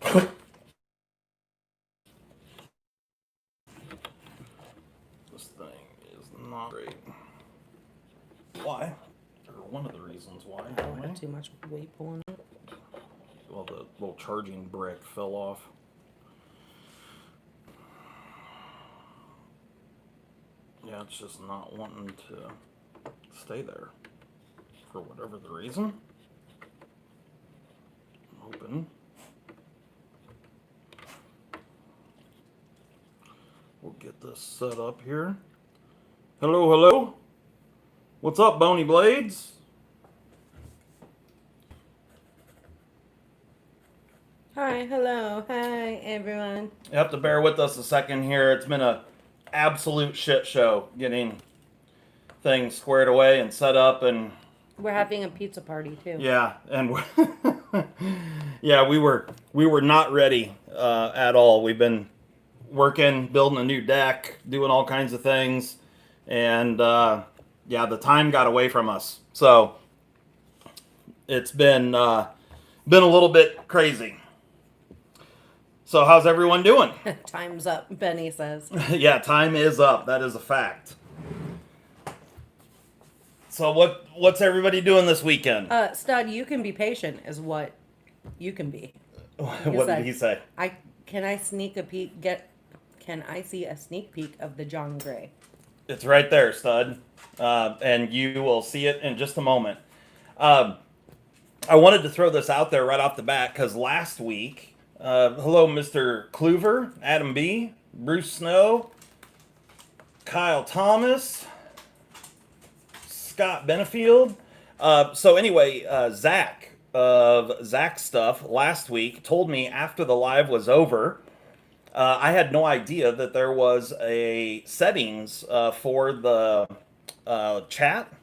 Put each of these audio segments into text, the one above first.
This thing is not great. Why? Or one of the reasons why. I don't have too much weight pulling it. Well, the little charging brick fell off. Yeah, it's just not wanting to stay there for whatever the reason. Open. We'll get this set up here. Hello, hello. What's up, Bony Blades? Hi, hello, hi, everyone. You have to bear with us a second here. It's been a absolute shit show getting things squared away and set up, and we're having a pizza party too. Yeah, and yeah, we were not ready at all. We've been working, building a new deck, doing all kinds of things, and yeah, the time got away from us. So it's been a little bit crazy. So how's everyone doing? Time's up, Benny says. Yeah, time is up. That is a fact. So what's everybody doing this weekend? Stud, you can be patient is what you can be. What did he say? Can I see a sneak peek of the John Gray? It's right there, Stud. And you will see it in just a moment. I wanted to throw this out there right off the bat because last week, hello, Mr. Kluver, Adam B., Bruce Snow, Kyle Thomas, Scott Benefield. So anyway, Zach of Zach Stuff last week told me after the live was over, I had no idea that there was a settings for the chat.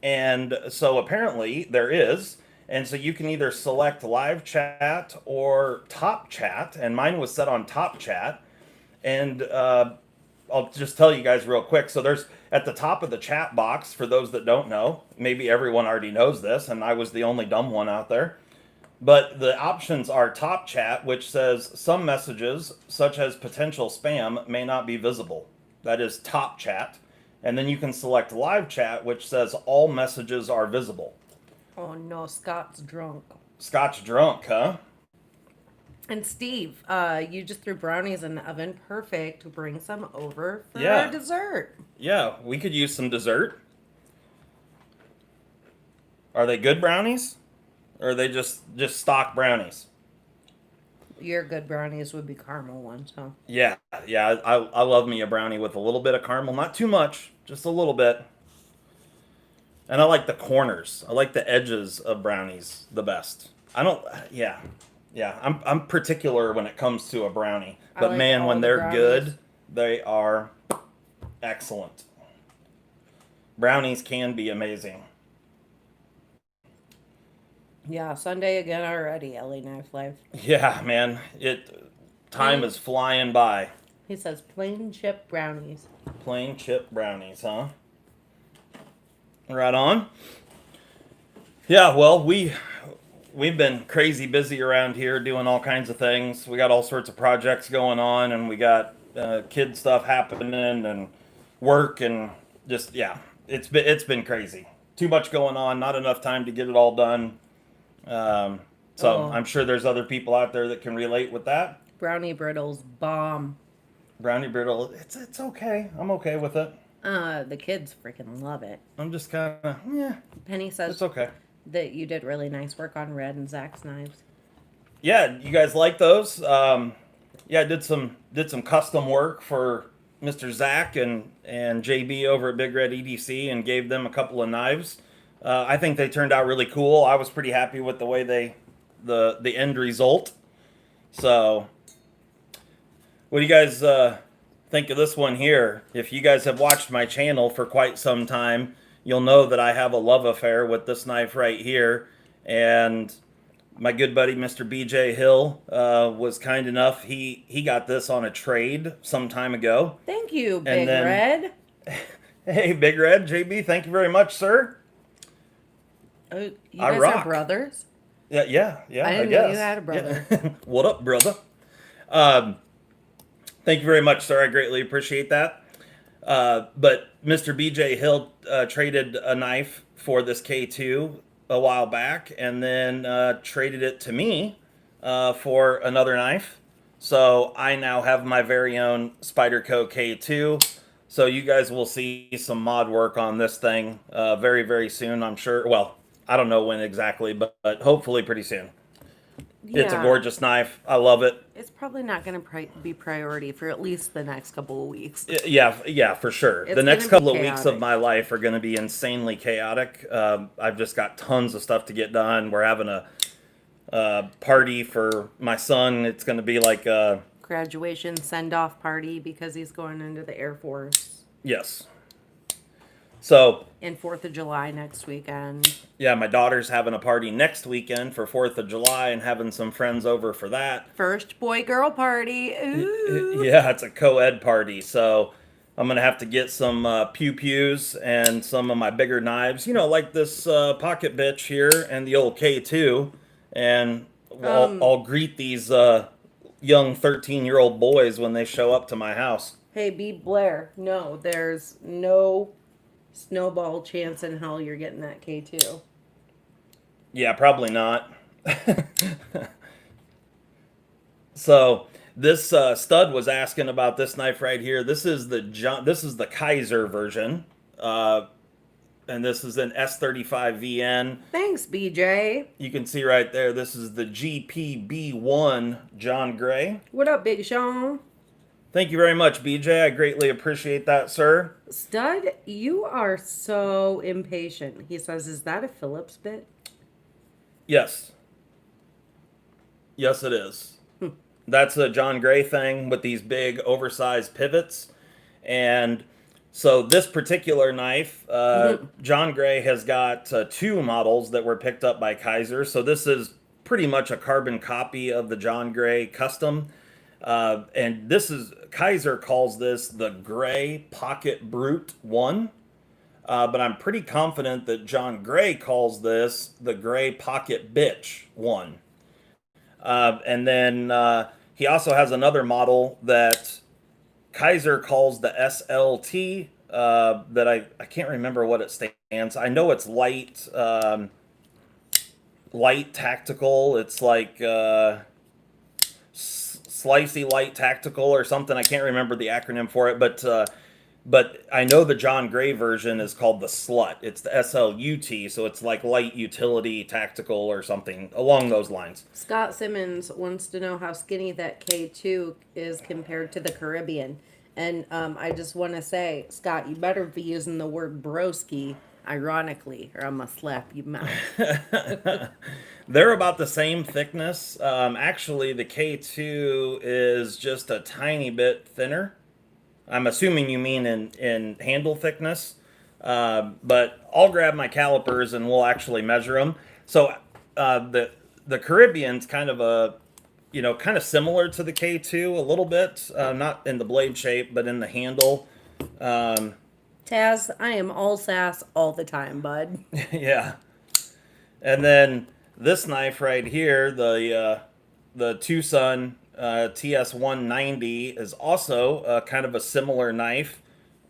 And so apparently there is. And so you can either select live chat or top chat. And mine was set on top chat. And I'll just tell you guys real quick. So there's at the top of the chat box, for those that don't know, maybe everyone already knows this, and I was the only dumb one out there. But the options are top chat, which says some messages, such as potential spam, may not be visible. That is top chat. And then you can select live chat, which says all messages are visible. Oh no, Scott's drunk. Scott's drunk, huh? And Steve, you just threw brownies in the oven. Perfect. Bring some over for our dessert. Yeah, we could use some dessert. Are they good brownies? Or are they just stock brownies? Your good brownies would be caramel ones, huh? Yeah. I love me a brownie with a little bit of caramel. Not too much, just a little bit. And I like the corners. I like the edges of brownies the best. Yeah, I'm particular when it comes to a brownie. But like man, when they're good, they are excellent. Brownies can be amazing. Yeah, Sunday again already, LA Knife Life. Yeah, man. Time is flying by. He says plain chip brownies. Plain chip brownies, huh? Right on. Yeah, well, we've been crazy busy around here doing all kinds of things. We got all sorts of projects going on, and we got kid stuff happening and work, and just it's been crazy. Too much going on, not enough time to get it all done. So I'm sure there's other people out there that can relate with that. Brownie brittles bomb. Brownie brittle, it's okay. I'm okay with it. The kids freaking love it. I'm just kind of, Penny says it's okay. That you did really nice work on Red and Zach's knives. Yeah, you guys like those? I did some custom work for Mr. Zach and JB over at Big Red EDC and gave them a couple of knives. I think they turned out really cool. I was pretty happy with the way the end result. So, what do you guys think of this one here? If you guys have watched my channel for quite some time, you'll know that I have a love affair with this knife right here. And my good buddy, Mr. BJ Hill, was kind enough. He got this on a trade some time ago. Thank you, Big Red. Hey, Big Red, JB, thank you very much, sir. You guys are brothers? Yeah, I I didn't know you guess. had a brother. Yeah. What up, brother? Um, Thank you very much, sir. I greatly appreciate that. But Mr. BJ Hill traded a knife for this K2 a while back, and then traded it to me for another knife. So I now have my very own Spyderco K2. So you guys will see some mod work on this thing very, very soon, I'm sure. Well, I don't know when exactly, but hopefully pretty soon. It's a Yeah, gorgeous knife. I love it. it's probably not going to be priority for at least the next couple of weeks. Yeah, yeah, for sure. The It's going next to be couple of weeks of chaotic. my life are going to be insanely chaotic. I've just got tons of stuff to get done. We're having a party for my son. It's going to be like, Graduation send off party because he's going into the Air Force. yes. So, And 4th of July next weekend. yeah, my daughter's having a party next weekend for 4th of July and having some friends over for that. First boy girl party. Ooh. Yeah, it's a co ed party. So, I'm going to have to get some pew pews and some of my bigger knives, like this pocket bitch here and the old K2. And I'll greet these young 13-year-old boys when they show up to my house. Hey, B. Blair. No, there's no snowball chance in hell you're getting that K2. Yeah, probably not. So this stud was asking about this knife right here. This is the Kaiser version, and this is an S35 VN. Thanks, BJ. You can see right there. This is the GPB1 John Gray. What up, Big Sean? Thank you very much, BJ. I greatly appreciate that, sir. Stud, you are so impatient. He says, is that a Phillips bit? Yes. Yes, it is. That's a John Gray thing with these big oversized pivots. And so this particular knife, John Gray has got two models that were picked up by Kaiser. So this is pretty much a carbon copy of the John Gray custom. And Kaiser calls this the Gray Pocket Brute 1. But I'm pretty confident that John Gray calls this the Gray Pocket Bitch 1. And then he also has another model that Kaiser calls the SLT. That I can't remember what it stands. I know it's light tactical. It's like slicey light tactical or something. I can't remember the acronym for it, but I know the John Gray version is called the Slut. It's the SLUT, so it's like light utility tactical or something along those lines. Scott Simmons wants to know how skinny that K2 is compared to the Caribbean. And I just want to say, Scott, you better be using the word broski, ironically, or I'm going to slap you mouth. They're about the same thickness. Actually, the K2 is just a tiny bit thinner. I'm assuming you mean in handle thickness. But I'll grab my calipers and we'll actually measure them. So the Caribbean's kind of kind of similar to the K2 a little bit, not in the blade shape, but in the handle. Taz, I am all sass all the time, bud. Yeah. And then this knife right here, the Tucson TS190 is also kind of a similar knife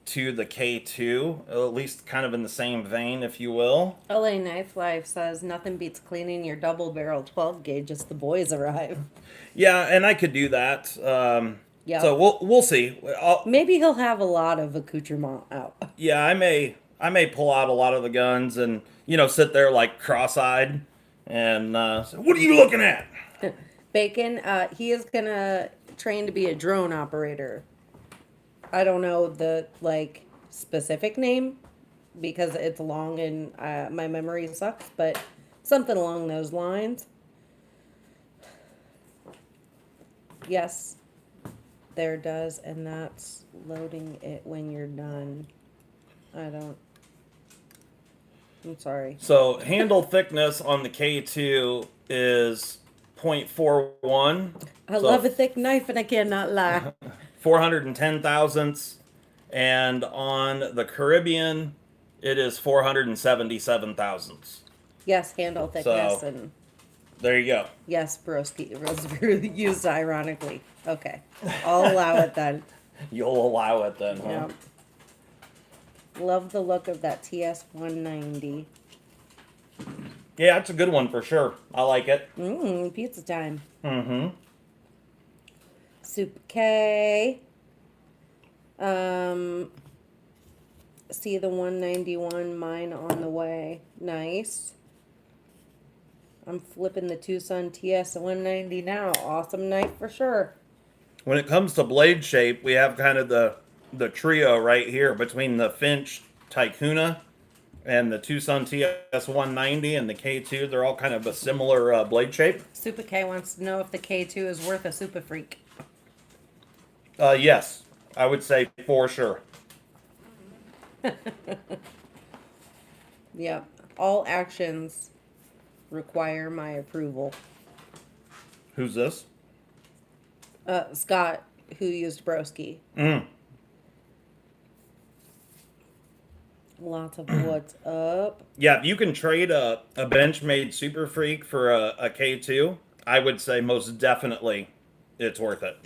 to the K2, at least kind of in the same vein, if you will. LA Knife Life says nothing beats cleaning your double barrel 12 gauge as the boys arrive. Yeah, and I could do that. Yeah. So we'll see. Maybe he'll have a lot of accoutrement out. Yeah, I may pull out a lot of the guns and sit there like cross-eyed and say, "What are you looking at?" Bacon, he is gonna train to be a drone operator. I don't know the specific name because it's long and my memory sucks, but something along those lines. Yes, there does, and that's loading it when you're done. I'm sorry. So handle thickness on the K2 is 0.41. I love a thick knife, and I cannot lie. 410 thousandths, and on the Caribbean, it is 477 thousandths. Yes, handle thickness and There you go. Yes, broski. It was used ironically. Okay. I'll allow it then. You'll allow it then, huh? Yep. Love the look of that TS 190. Yeah, it's a good one for sure. I like it. Pizza time. Mm-hmm. Super K. See the 191, mine on the way. Nice. I'm flipping the Tucson TS 190 now. Awesome knife for sure. When it comes to blade shape, we have kind of the trio right here between the Finch Tycoona and the Tucson TS 190 and the K2. They're all kind of a similar blade shape. Super K wants to know if the K2 is worth a Super Freak. Yes, I would say for sure. Yep. All actions require my approval. Who's this? Scott, who used broski. Lots of what's up. Yeah, if you can trade a Benchmade Super Freak for a K2, I would say most definitely it's worth it.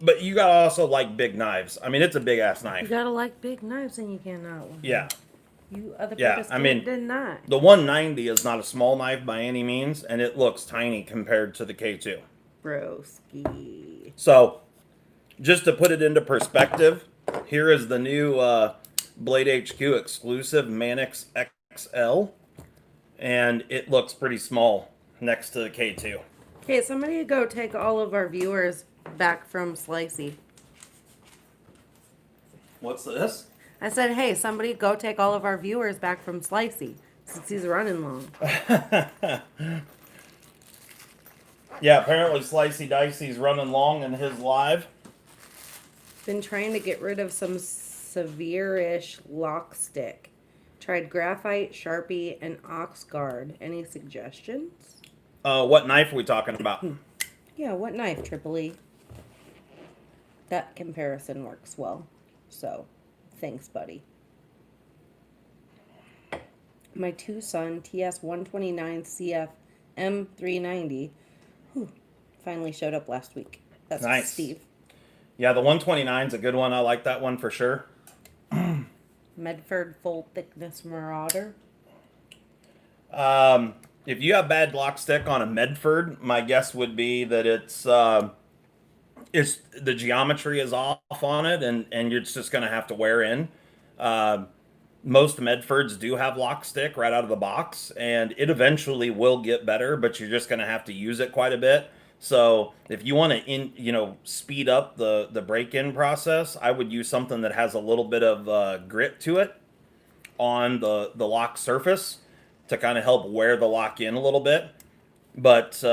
But you gotta also like big knives. I mean, it's a big ass You knife. gotta like big knives and you cannot. Yeah. You other Yeah, people I mean, did not. The 190 is not a small knife by any means, and it looks tiny compared to the K2. Broski. So, just to put it into perspective, here is the new Blade HQ exclusive Manix XL, and it looks pretty small next to the K2. Okay, somebody go take all of our viewers back from Slicey. What's this? I said, hey, somebody go take all of our viewers back from Slicey since he's running long. Yeah, apparently Slicey Dicey's running long in his live. Been trying to get rid of some severe-ish lock stick. Tried graphite, Sharpie, and ox guard. Any suggestions? What knife are we talking about? Yeah, what knife, Triple E? That comparison works well. So, thanks, buddy. My Tucson TS 129 CF M390 finally showed up last week. That's Nice. Steve. Yeah, the 129 is a good one. I like that one for sure. Medford full thickness Marauder. If you have bad lock stick on a Medford, my guess would be that it's the geometry is off on it, and you're just going to have to wear in. Most Medfords do have lock stick right out of the box, and it eventually will get better, but you're just going to have to use it quite a bit. So if you want to speed up the break-in process, I would use something that has a little bit of grit to it on the lock surface to kind of help wear the lock in a little bit. But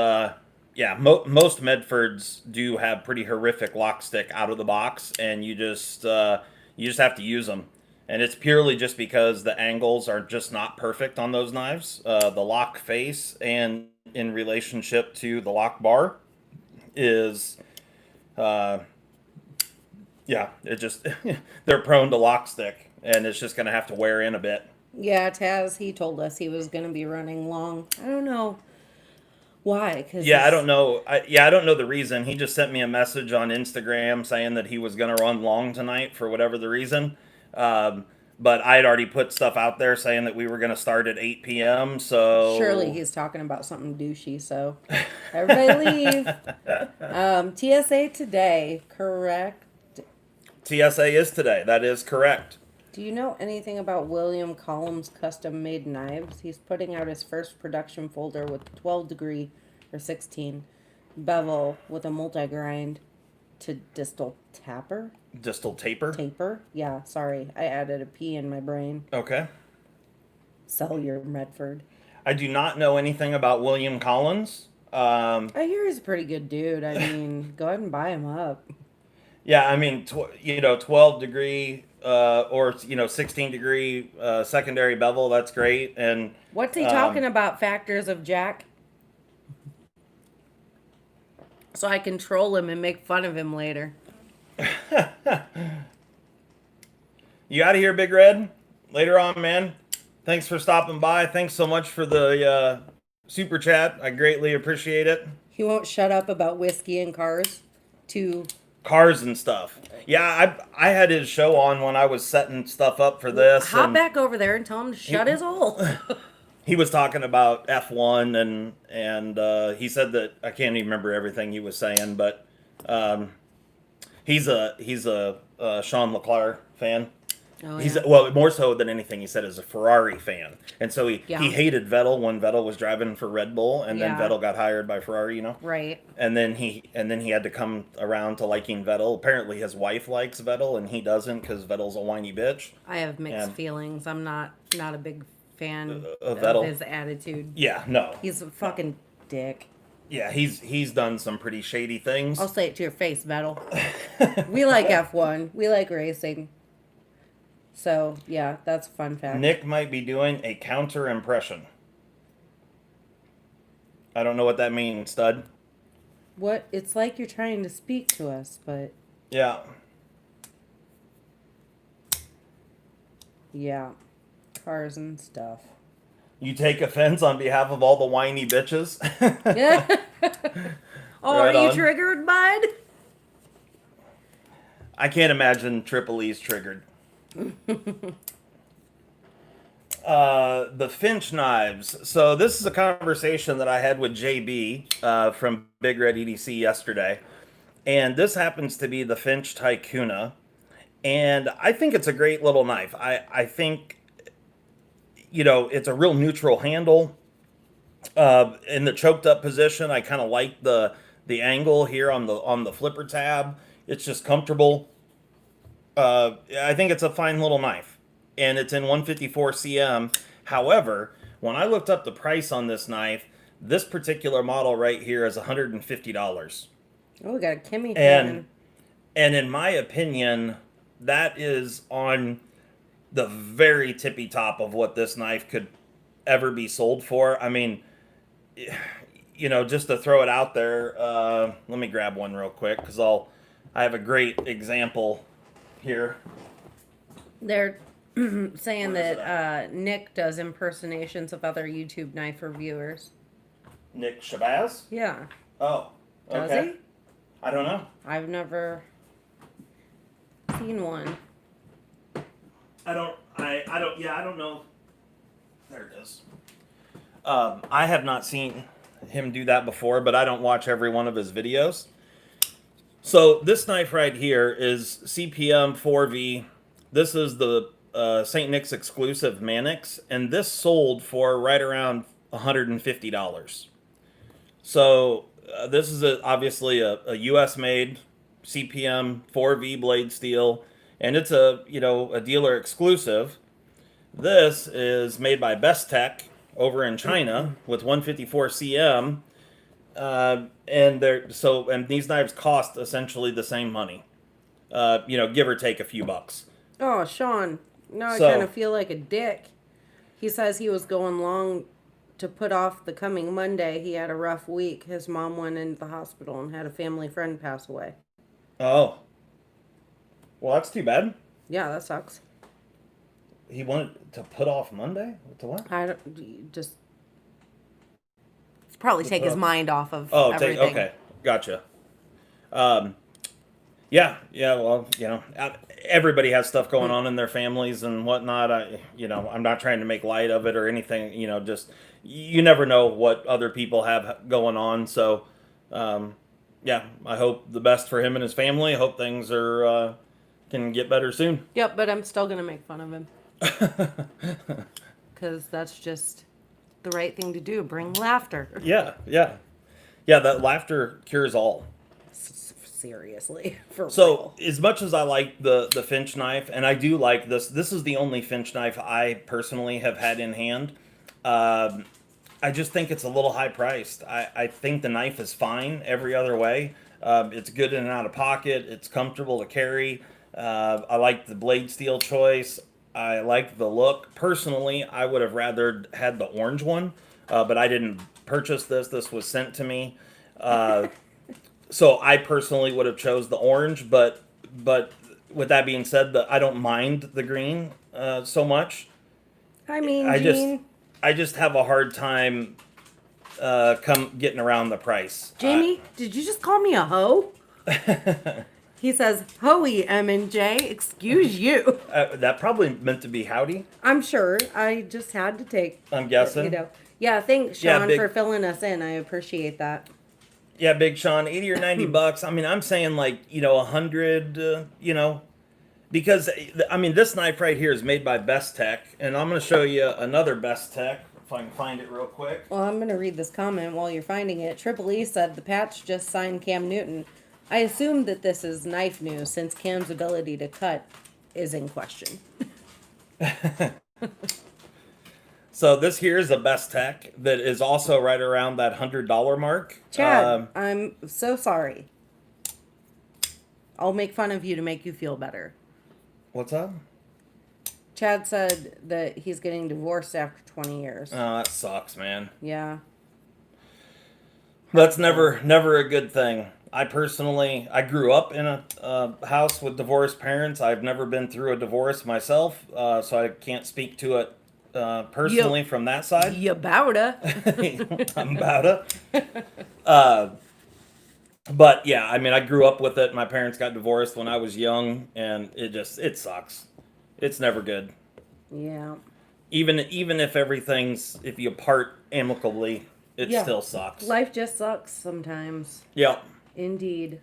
yeah, most Medfords do have pretty horrific lock stick out of the box, and you just have to use them. And it's purely just because the angles are just not perfect on those knives. The lock face and in relationship to the lock bar is, yeah, it just, they're prone to lock stick, and it's just going to have to wear in a bit. Yeah, Taz, he told us he was going to be running long. I don't know why. Yeah, I don't know. I don't know the reason. He just sent me a message on Instagram saying that he was going to run long tonight for whatever the reason. But I had already put stuff out there saying that we were going to start at 8 p.m. So surely he's talking about something douchey. So everybody leave. TSA today, correct? TSA is today. That is correct. Do you know anything about William Collins custom made knives? He's putting out his first production folder with 12 degree or 16 bevel with a multi-grind to distal tapper. Distal taper? Taper? Yeah, sorry. I added a P in my brain. Okay. Sell your Medford. I do not know anything about William Collins. I hear he's a pretty good dude. I mean, go ahead and buy him up. Yeah, I mean, 12 degree or 16 degree secondary bevel. That's great. And what's he talking about? Factors of Jack. So I can troll him and make fun of him later. You out of here, Big Red. Later on, man. Thanks for stopping by. Thanks so much for the super chat. I greatly appreciate it. He won't shut up about whiskey and cars. To Cars and stuff. Yeah, I had his show on when I was setting stuff up for this, hop and back over there and tell him to shut his hole. he was talking about F1, and he said that I can't even remember everything he was saying, but um, he's a Sean Leclerc fan. Oh, He's yeah. well, more so than anything, he said is a Ferrari fan, and so Yeah. he hated Vettel when Vettel was driving for Red Bull, and then Yeah. Vettel got hired by Ferrari, Right. and then he had to come around to liking Vettel. Apparently, his wife likes Vettel, and he doesn't because Vettel's a whiny bitch. I have mixed And- feelings. I'm not a big fan Of of Vettel? his attitude. Yeah, no, He's a fucking dick. yeah, he's done some pretty shady things. I'll say it to your face, Vettel. We like F1. We like racing. So, yeah, that's a fun fact. Nick might be doing a counter impression. I don't know what that means, stud. What? It's like you're trying to speak to us, but Yeah. yeah. Cars and stuff. You take offense on behalf of all the whiny bitches? Yeah. Oh, Right are you on. triggered, bud? I can't imagine Triple E's triggered. The Finch knives. So this is a conversation that I had with JB from Big Red EDC yesterday. And this happens to be the Finch Tycoona. And I think it's a great little knife. I think, it's a real neutral handle. In the choked up position, I kind of like the angle here on the flipper tab. It's just comfortable. I think it's a fine little knife, and it's in 154 cm. However, when I looked up the price on this knife, this particular model right here is $150. Oh, we got a Kimmy And fan. in my opinion, that is on the very tippy top of what this knife could ever be sold for. I mean, just to throw it out there, let me grab one real quick because I have a great example here. They're saying Where is that Nick does impersonations of other YouTube knife reviewers. Nick Shabazz? Yeah. Oh, Does okay. he? I don't know. I've never seen one. I don't know. There it is. I have not seen him do that before, but I don't watch every one of his videos. So this knife right here is CPM 4V. This is the St. Nick's exclusive Mannix, and this sold for right around $150. So this is obviously a US made CPM 4V blade steel, and it's a dealer exclusive. This is made by Best Tech over in China with 154 cm. And these knives cost essentially the same money, give or take a few bucks. Oh, Sean. Now I So- kind of feel like a dick. He says he was going long to put off the coming Monday. He had a rough week. His mom went into the hospital and had a family friend pass away. Oh, well, that's too bad. Yeah, that sucks. He wanted to put off Monday to what? I don't just probably take his mind off of Oh, everything. okay, gotcha. Yeah. Well, everybody has stuff going on in their families and whatnot. I'm not trying to make light of it or anything. Just you never know what other people have going on. So, yeah, I hope the best for him and his family. I hope things can get better soon. Yep, but I'm still gonna make fun of him because that's just the right thing to do. Bring laughter. Yeah. That laughter cures all. Seriously, for So, real. as much as I like the Finch knife, and I do like this is the only Finch knife I personally have had in hand. I just think it's a little high priced. I think the knife is fine every other way. It's good in and out of pocket. It's comfortable to carry. I like the blade steel choice. I like the look. Personally, I would have rather had the orange one, but I didn't purchase this. This was sent to me. So I personally would have chose the orange, but with that being said, I don't mind the green so much. I mean, I Gene, just have a hard time come getting around the price. Jamie, did you just call me a hoe? He says, "Hoey, M and J, excuse you." That probably meant to be howdy. I'm sure. I just had to take. I'm guessing. You know. Yeah. Thanks, Yeah, Sean, big- for filling us in. I appreciate that. Yeah, Big Sean, 80 or 90 bucks. I mean, I'm saying like, 100, because I mean, this knife right here is made by Best Tech, and I'm going to show you another Best Tech if I can find it real quick. Well, I'm gonna read this comment while you're finding it. Triple E said the patch just signed Cam Newton. I assume that this is knife news since Cam's ability to cut is in question. So this here is a Best Tech that is also right around that $100 mark. Chad, I'm so sorry. I'll make fun of you to make you feel better. What's up? Chad said that he's getting divorced after 20 years. Oh, that sucks, man. Yeah. That's never a good thing. I grew up in a house with divorced parents. I've never been through a divorce myself, so I can't speak to it personally from that side. You bowda. I'm about it. But yeah, I mean, I grew up with it. My parents got divorced when I was young, and it sucks. It's never good. Yeah. Even if you part amicably, it still sucks. Life just sucks sometimes. Yeah. Indeed.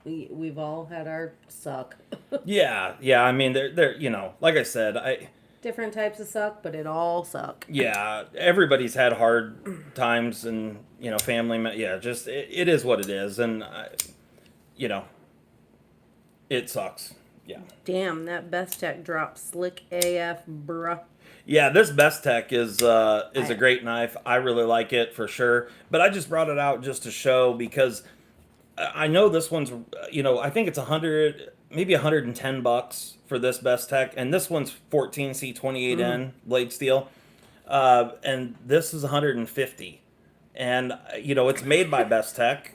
We've all had our suck. Yeah. I mean, they're like I said, Different types of suck, but it all suck. yeah, everybody's had hard times, and family. Yeah, just it is what it is, and it sucks. Yeah. Damn, that Best Tech drop slick AF, bruh. Yeah, this Best Tech is a great knife. I really like it for sure. But I just brought it out just to show because I know this one's I think it's 100, maybe 110 bucks for this Best Tech, and this one's 14C28N blade steel, and this is 150, and it's made by Best Tech.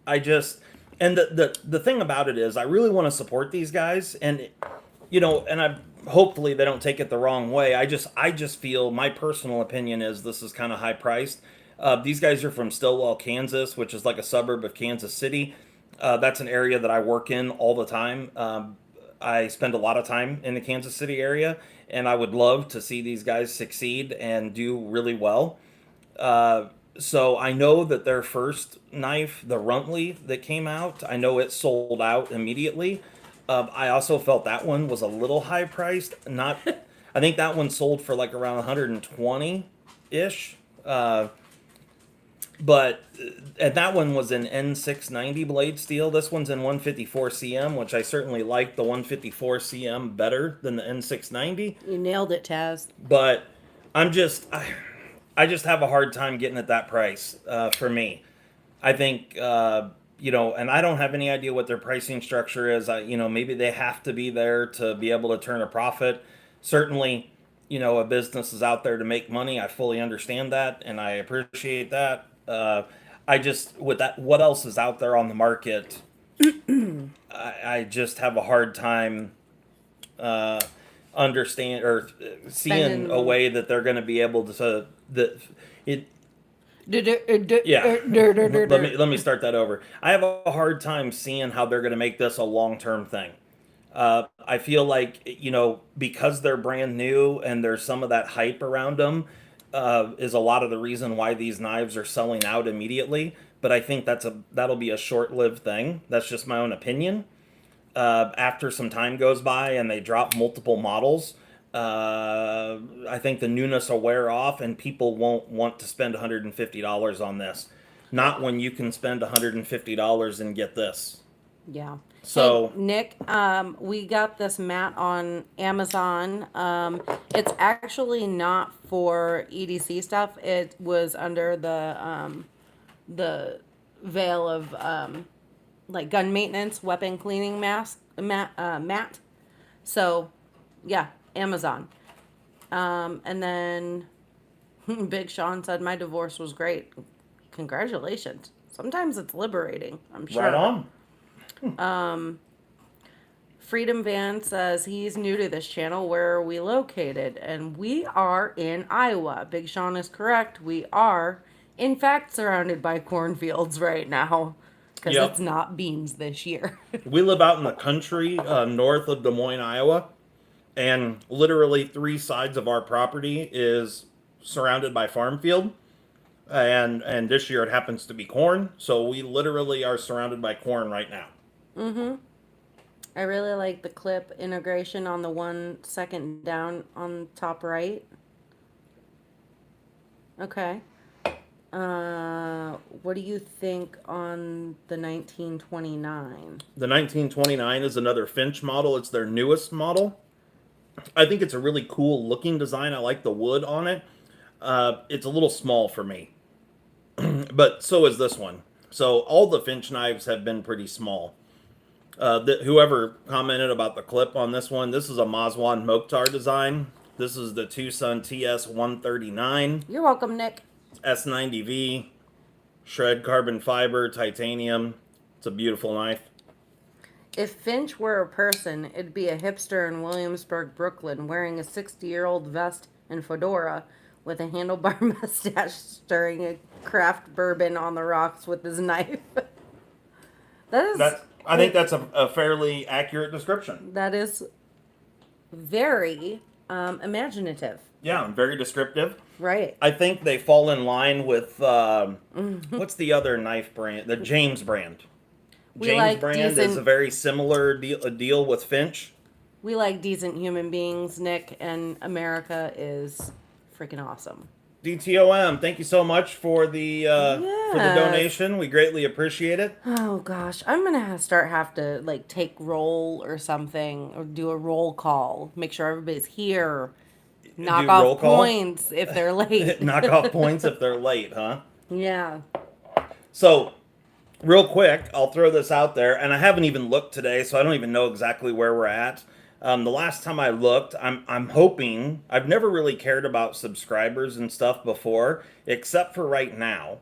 And the thing about it is I really want to support these guys, and I hopefully they don't take it the wrong way. I just feel my personal opinion is this is kind of high priced. These guys are from Stillwell, Kansas, which is like a suburb of Kansas City. That's an area that I work in all the time. I spend a lot of time in the Kansas City area, and I would love to see these guys succeed and do really well. So I know that their first knife, the Runtley that came out, I know it sold out immediately. I also felt that one was a little high priced. I think that one sold for like around 120 ish. But and that one was an N690 blade steel. This one's in 154 cm, which I certainly like the 154 cm better than the N690. You nailed it, Taz. But I just have a hard time getting at that price for me. I think and I don't have any idea what their pricing structure is. Maybe they have to be there to be able to turn a profit. Certainly, a business is out there to make money. I fully understand that, and I appreciate that. I just, with that, what else is out there on the market? I just have a hard time understand or seeing a way that they're going to be able to yeah. Let me start that over. I have a hard time seeing how they're going to make this a long-term thing. I feel like because they're brand new and there's some of that hype around them, is a lot of the reason why these knives are selling out immediately. But I think that'll be a short-lived thing. That's just my own opinion. After some time goes by and they drop multiple models, I think the newness will wear off and people won't want to spend $150 on this. Not when you can spend $150 and get this. Yeah. So hey, Nick, we got this mat on Amazon. It's actually not for EDC stuff. It was under the veil of like gun maintenance, weapon cleaning mat. So, yeah, Amazon. And then Big Sean said my divorce was great. Congratulations. Sometimes it's liberating, I'm sure. Right on. Freedom Van says he's new to this channel. Where are we located? And we are in Iowa. Big Sean is correct. We are, in fact, surrounded by cornfields right now because Yep. it's not beans this year. We live out in the country north of Des Moines, Iowa, and literally three sides of our property is surrounded by farm field. And this year it happens to be corn, so we literally are surrounded by corn right now. I really like the clip integration on the 1 second down on top right. Okay. What do you think on the 1929? The 1929 is another Finch model. It's their newest model. I think it's a really cool looking design. I like the wood on it. It's a little small for me, but so is this one. So all the Finch knives have been pretty small. Whoever commented about the clip on this one, this is a Mazwan Mokhtar design. This is the Tucson TS 139 You're welcome, Nick. S90V, shred carbon fiber, titanium. It's a beautiful knife. If Finch were a person, it'd be a hipster in Williamsburg, Brooklyn, wearing a 60-year-old vest and fedora with a handlebar mustache, stirring a craft bourbon on the rocks with his knife. I think that's a fairly accurate description. That is very imaginative. Yeah, very descriptive. Right. I think they fall in line with what's the other knife brand? The James brand. We James like brand is decent- a very similar deal with Finch. We like decent human beings, Nick, and America is freaking awesome. DTOM, thank you so much for the donation. We greatly appreciate it. Oh gosh, I'm gonna have to like take roll or something, or do a roll call. Make sure everybody's here. Knock roll off call? points if they're late. Knock off points if they're late, huh? Yeah. So, real quick, I'll throw this out there, and I haven't even looked today, so I don't even know exactly where we're at. The last time I looked, I'm hoping, I've never really cared about subscribers and stuff before, except for right now,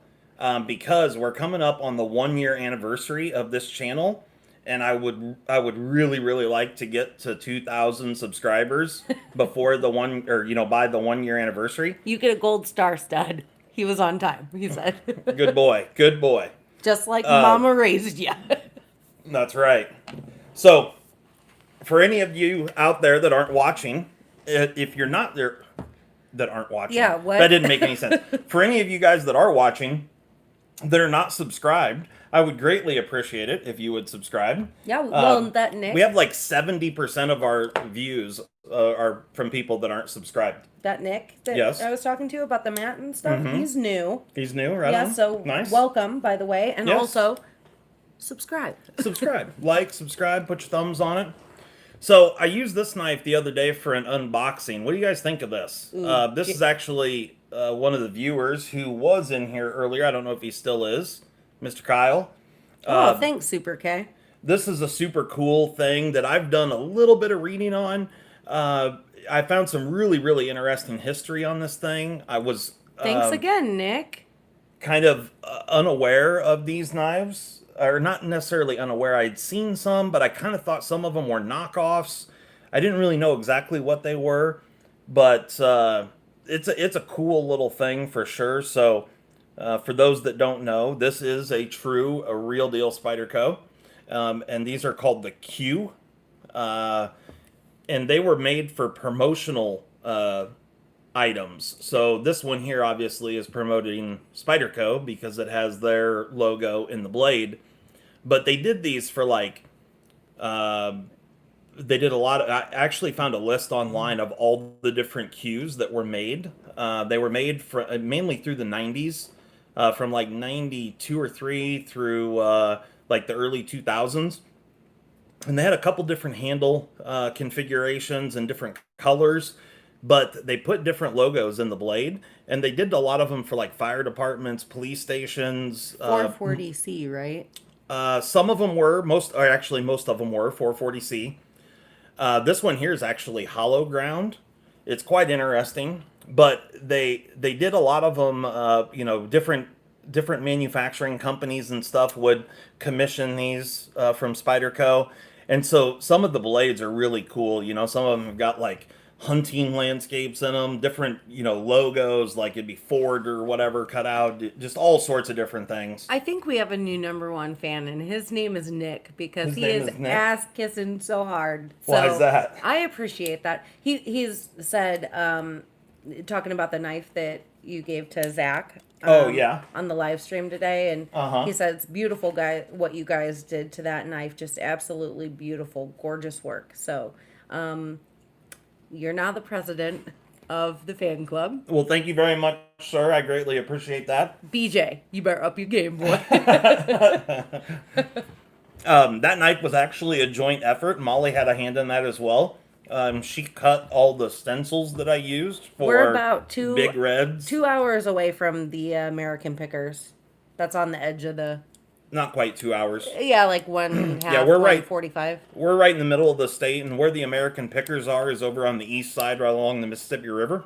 because we're coming up on the 1 year anniversary of this channel, and I would really like to get to 2,000 subscribers before the by the 1 year anniversary. You get a gold star, stud. He was on time, he said. Good boy, good boy. Just like Mama raised you. That's right. So, for any of you out there that aren't watching, if you're not there, that aren't watching. Yeah, what? That didn't make any sense. For any of you guys that are watching, that are not subscribed, I would greatly appreciate it if you would subscribe. Yeah, well, that Nick. We have like 70% of our views are from people that aren't subscribed. That Nick that Yes. I was talking to about the mat and stuff, he's new. He's new, right? Yeah, on? so Nice. welcome, by the way. And Yes. also, subscribe. Subscribe. Like, subscribe, put your thumbs on it. So, I used this knife the other day for an unboxing. What do you guys think of this? This is actually one of the viewers who was in here earlier. I don't know if he still is. Mr. Kyle. Oh, thanks, Super K. This is a super cool thing that I've done a little bit of reading on. I found some really interesting history on this thing. I was Thanks again, Nick. kind of unaware of these knives, or not necessarily unaware. I'd seen some, but I kind of thought some of them were knockoffs. I didn't really know exactly what they were, but it's a cool little thing for sure. So for those that don't know, this is a real deal Spyderco, and these are called the Q, and they were made for promotional items. So this one here obviously is promoting Spyderco because it has their logo in the blade. But they did these for like, they did a lot of, I actually found a list online of all the different Qs that were made. They were made mainly through the 90s, from like 92 or 3 through like the early 2000s. And they had a couple different handle configurations and different colors, but they put different logos in the blade, and they did a lot of them for like fire departments, police stations. 440C, right? Some of them were, most of them were 440C. This one here is actually hollow ground. It's quite interesting, but they did a lot of them, different manufacturing companies and stuff would commission these from Spyderco. And so some of the blades are really cool. You know, some of them have got like hunting landscapes in them, different, you know, logos, like it'd be Ford or whatever cut out, just all sorts of different things. I think we have a new number one fan, and his name is Nick because His he name is is Nick? ass kissing so hard. Why is So that? I appreciate that. He's said, talking about the knife that you gave to Zach. Oh, yeah. On the live stream today, and Uh-huh. he said it's beautiful, guy. What you guys did to that knife, just absolutely beautiful, gorgeous work. So, you're now the president of the fan club. Well, thank you very much, sir. I greatly appreciate that. BJ, you better up your game, boy. That knife was actually a joint effort. Molly had a hand in that as well. She cut all the stencils that I used for We're about Big Reds. 2 hours away from the American Pickers. That's on the edge of the. Not quite 2 hours. Yeah, like one half. Yeah, we're right. 45. We're right in the middle of the state, and where the American Pickers are is over on the east side, right along the Mississippi River.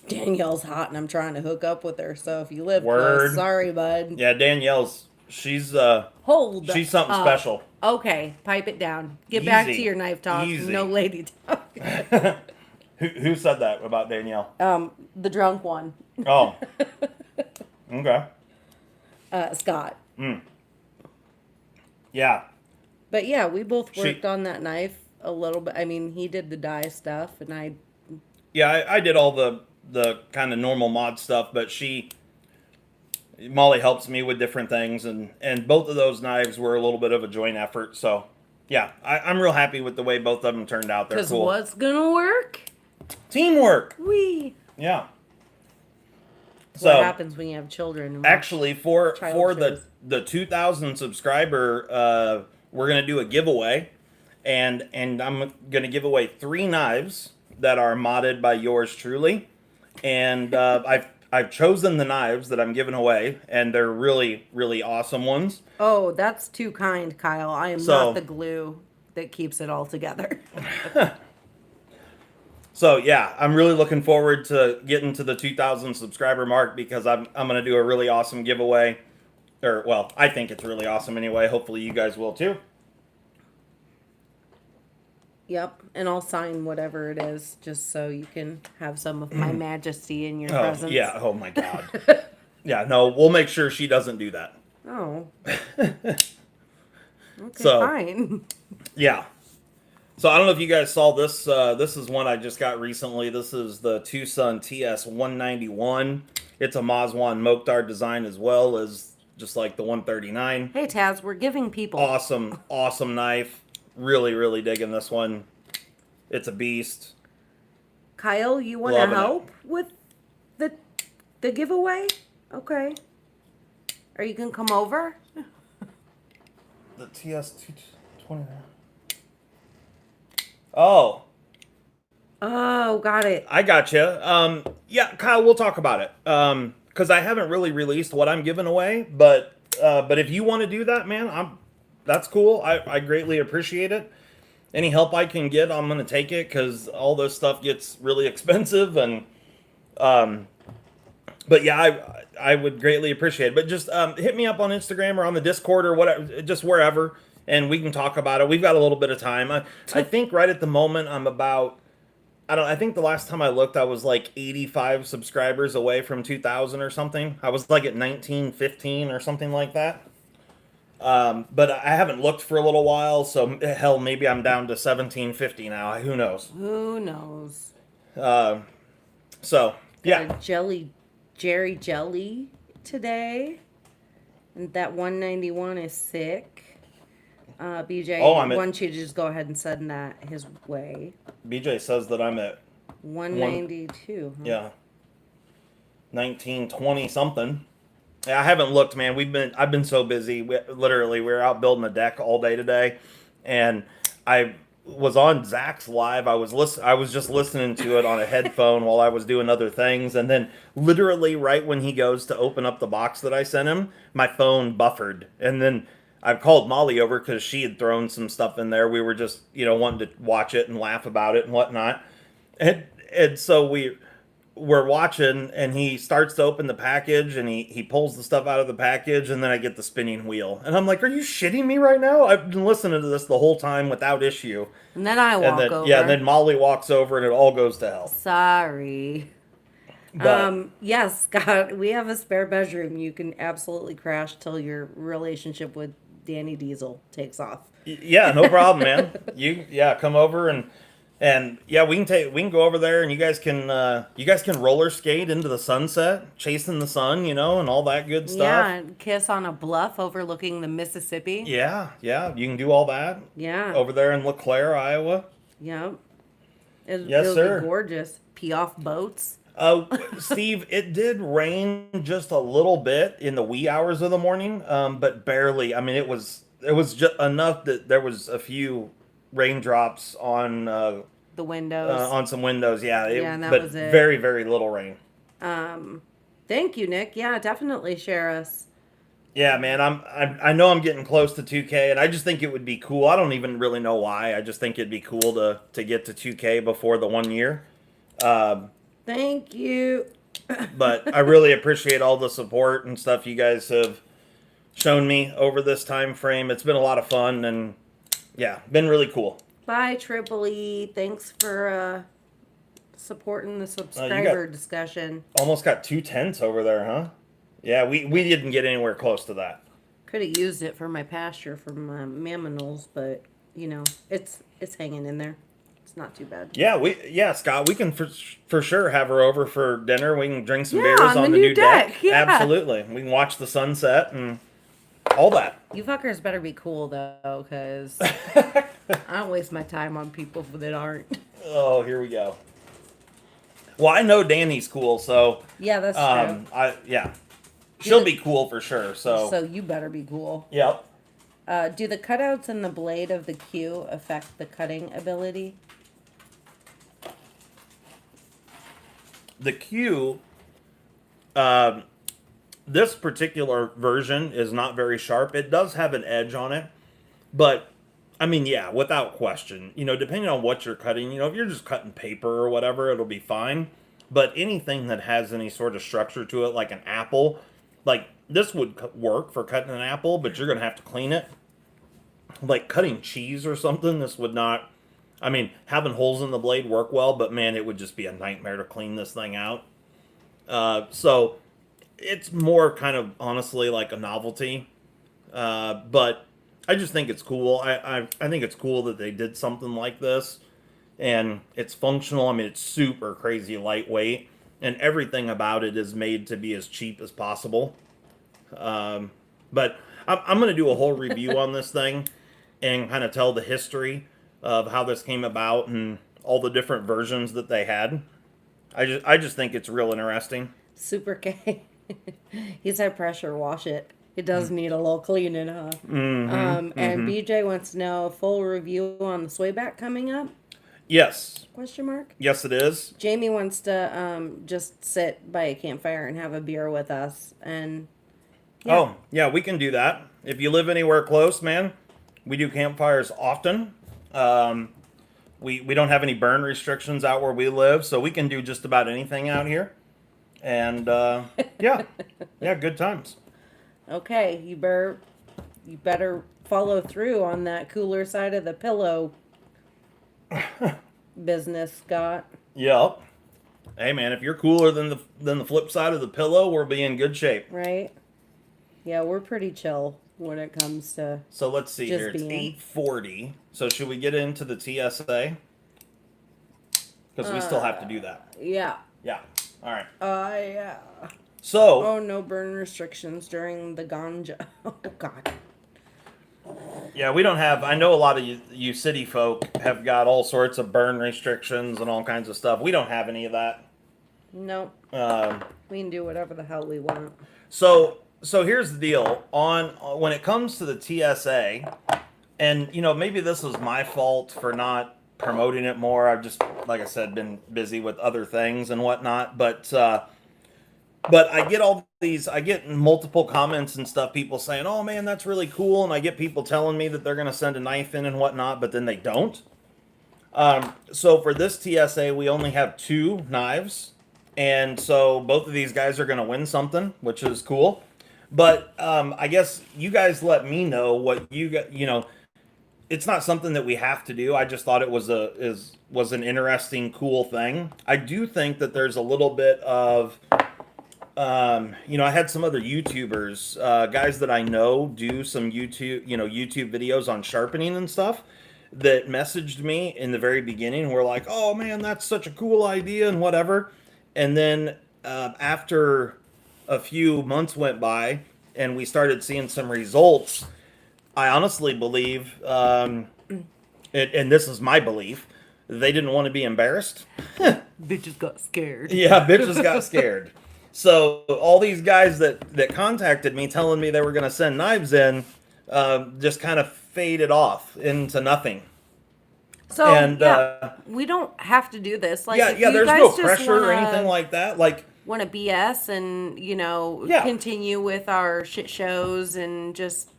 Danielle's hot, and I'm trying to hook up with her. So if you live Word. close, sorry, bud. Yeah, Danielle's she's Hold. something up. special. Okay, pipe it down. Get back to Easy. your knife talk. Easy. No lady talk. Who said that about Danielle? The drunk one, Oh, okay. Scott. Yeah, But yeah, we both She- worked on that knife a little bit. I mean, he did the dye stuff, and I did all the kind of normal mod stuff, but Molly helps me with different things, and both of those knives were a little bit of a joint effort. So yeah, I'm real happy with the way both of them turned out. They're because cool. what's gonna work? Teamwork. We. Yeah. What So happens when you have children? and actually, for Child the 2,000 subscriber, we're gonna do a giveaway, and I'm gonna give away 3 knives that are modded by yours truly, and I've chosen the knives that I'm giving away, and they're really really awesome ones. Oh, that's too kind, Kyle. I am So- not the glue that keeps it all together. So yeah, I'm really looking forward to getting to the 2,000 subscriber mark because I'm gonna do a really awesome giveaway, or well, I think it's really awesome anyway. Hopefully you guys will too. Yep, and I'll sign whatever it is, just so you can have some of my majesty in your Oh presence. yeah, oh my god. Yeah, no, we'll make sure she doesn't do that. Oh. Okay, So- fine. Yeah. So I don't know if you guys saw this. This is one I just got recently. This is the Tucson TS 191. It's a Mazwan Mokhtar design as well as just like the 139. Hey, Taz, we're giving people. Awesome knife. Really, really digging this one. It's a beast. Kyle, you want to Loving it. help with the giveaway? Okay. Or you can come over. The TS 229. Oh, Oh, got it. I gotcha. Yeah, Kyle, we'll talk about it. Because I haven't really released what I'm giving away, but if you want to do that, man, that's cool. I greatly appreciate it. Any help I can get, I'm gonna take it because all this stuff gets really expensive, and but yeah, I would greatly appreciate it. But just hit me up on Instagram or on the Discord or whatever, just wherever, and we can talk about it. We've got a little bit of time. I think right at the moment I'm about. I think the last time I looked, I was like 85 subscribers away from 2,000 or something. I was like at 1915 or something like that. But I haven't looked for a little while, so hell, maybe I'm down to 1750 now. Who knows? Who knows? So yeah, Got a Jerry Jelly today. And that 191 is sick. BJ, Oh, why I'm at- don't you just go ahead and send that his way? BJ says that I'm at 192. Huh? yeah 1920 something. Yeah, I haven't looked, man. I've been so busy. We were out building a deck all day today, and I was on Zach's live. I was just listening to it on a headphone while I was doing other things, and then literally right when he goes to open up the box that I sent him, my phone buffered, and then I called Molly over because she had thrown some stuff in there. We were just wanting to watch it and laugh about it and whatnot, and so we we're watching, and he starts to open the package, and he pulls the stuff out of the package, and then I get the spinning wheel, and I'm like, "Are you shitting me right now? I've been listening to this the whole time without issue." And then I And walk then over. yeah, and then Molly walks over, and it all goes to hell. Sorry. But Yes, Scott, we have a spare bedroom. You can absolutely crash till your relationship with Danny Diesel takes off. yeah, no problem, man. Yeah, come over and yeah, we can go over there, and you guys can roller skate into the sunset, chasing the sun, and all that good stuff. Yeah, kiss on a bluff overlooking the Mississippi. Yeah, you can do all that Yeah, over there in LeClaire, Iowa. yeah. It, Yes, it'll sir. be gorgeous. Pee off boats. Steve, it did rain just a little bit in the wee hours of the morning, but barely. I mean, it was just enough that there was a few raindrops The windows. on some windows. Yeah, Yeah, and that but was it. very very little rain. Thank you, Nick. Yeah, definitely share us. Yeah, man, I know I'm getting close to 2K, and I just think it would be cool. I don't even really know why. I just think it'd be cool to get to 2K before the 1 year. Thank you. But I really appreciate all the support and stuff you guys have shown me over this time frame. It's been a lot of fun, and yeah, been really cool. Bye, Triple E. Thanks for supporting the subscriber discussion. Almost got 2 tenths over there, huh? Yeah, we didn't get anywhere close to that. Could have used it for my pasture for my mammals, but it's hanging in there. It's not too bad. Yeah, Scott, we can for sure have her over for dinner. We can drink some Yeah, beers on on the the new new deck. deck, yeah. Absolutely. We can watch the sunset and all that. You fuckers better be cool though, because I don't waste my time on people that aren't. Oh, here we go. Well, I know Danny's cool, so Yeah, that's true. yeah. She'll be cool for sure. So you better be cool. Yep. Do the cutouts in the blade of the Q affect the cutting ability? The Q, this particular version is not very sharp. It does have an edge on it, but I mean, yeah, without question. Depending on what you're cutting, if you're just cutting paper or whatever, it'll be fine. But anything that has any sort of structure to it, like an apple, like this would work for cutting an apple, but you're gonna have to clean it. Like cutting cheese or something, this would not. I mean, having holes in the blade work well, but man, it would just be a nightmare to clean this thing out. So it's more kind of honestly like a novelty. But I just think it's cool. I think it's cool that they did something like this, and it's functional. I mean, it's super crazy lightweight, and everything about it is made to be as cheap as possible. But I'm going to do a whole review on this thing and kind of tell the history of how this came about and all the different versions that they had. I just think it's real interesting. Super K. He said pressure wash it. It does need a little cleaning, huh? And BJ wants to know full review on the swayback coming up? Yes. Question mark. Yes, it is. Jamie wants to just sit by a campfire and have a beer with us, and yeah. Oh, yeah, we can do that. If you live anywhere close, man, we do campfires often. We don't have any burn restrictions out where we live, so we can do just about anything out here. And yeah, good times. Okay, you better follow through on that cooler side of the pillow business, Scott. Yep. Hey, man, if you're cooler than the flip side of the pillow, we'll be in good shape. Right? Yeah, we're pretty chill when it comes to. So let's see just here. It's being. 8:40. So should we get into the TSA? Because we still have to do that. Yeah. Yeah. All right. Yeah. So. Oh, no burn restrictions during the ganja. Oh, God. Yeah, we don't have. I know a lot of you city folk have got all sorts of burn restrictions and all kinds of stuff. We don't have any of that. Nope. Um, We can do whatever the hell we want. so here's the deal. When it comes to the TSA, and maybe this was my fault for not promoting it more. I've just, like I said, been busy with other things and whatnot. But I get I get multiple comments and stuff, people saying, oh man, that's really cool. And I get people telling me that they're going to send a knife in and whatnot, but then they don't. So for this TSA, we only have 2 knives. And so both of these guys are going to win something, which is cool. But I guess you guys let me know what you got. It's not something that we have to do. I just thought it was an interesting, cool thing. I do think that there's a little bit of I had some other YouTubers, guys that I know do some YouTube videos on sharpening and stuff that messaged me in the very beginning. Were like, "Oh man, that's such a cool idea," and whatever. And then after a few months went by and we started seeing some results, I honestly believe, and this is my belief, they didn't want to be embarrassed. Bitches got scared. Yeah, bitches got scared. So all these guys that contacted me telling me they were going to send knives in, just kind of faded off into nothing. So And we don't have to do this. Like, yeah, there's no pressure or anything like that. Like, want to BS and continue with our shit shows and just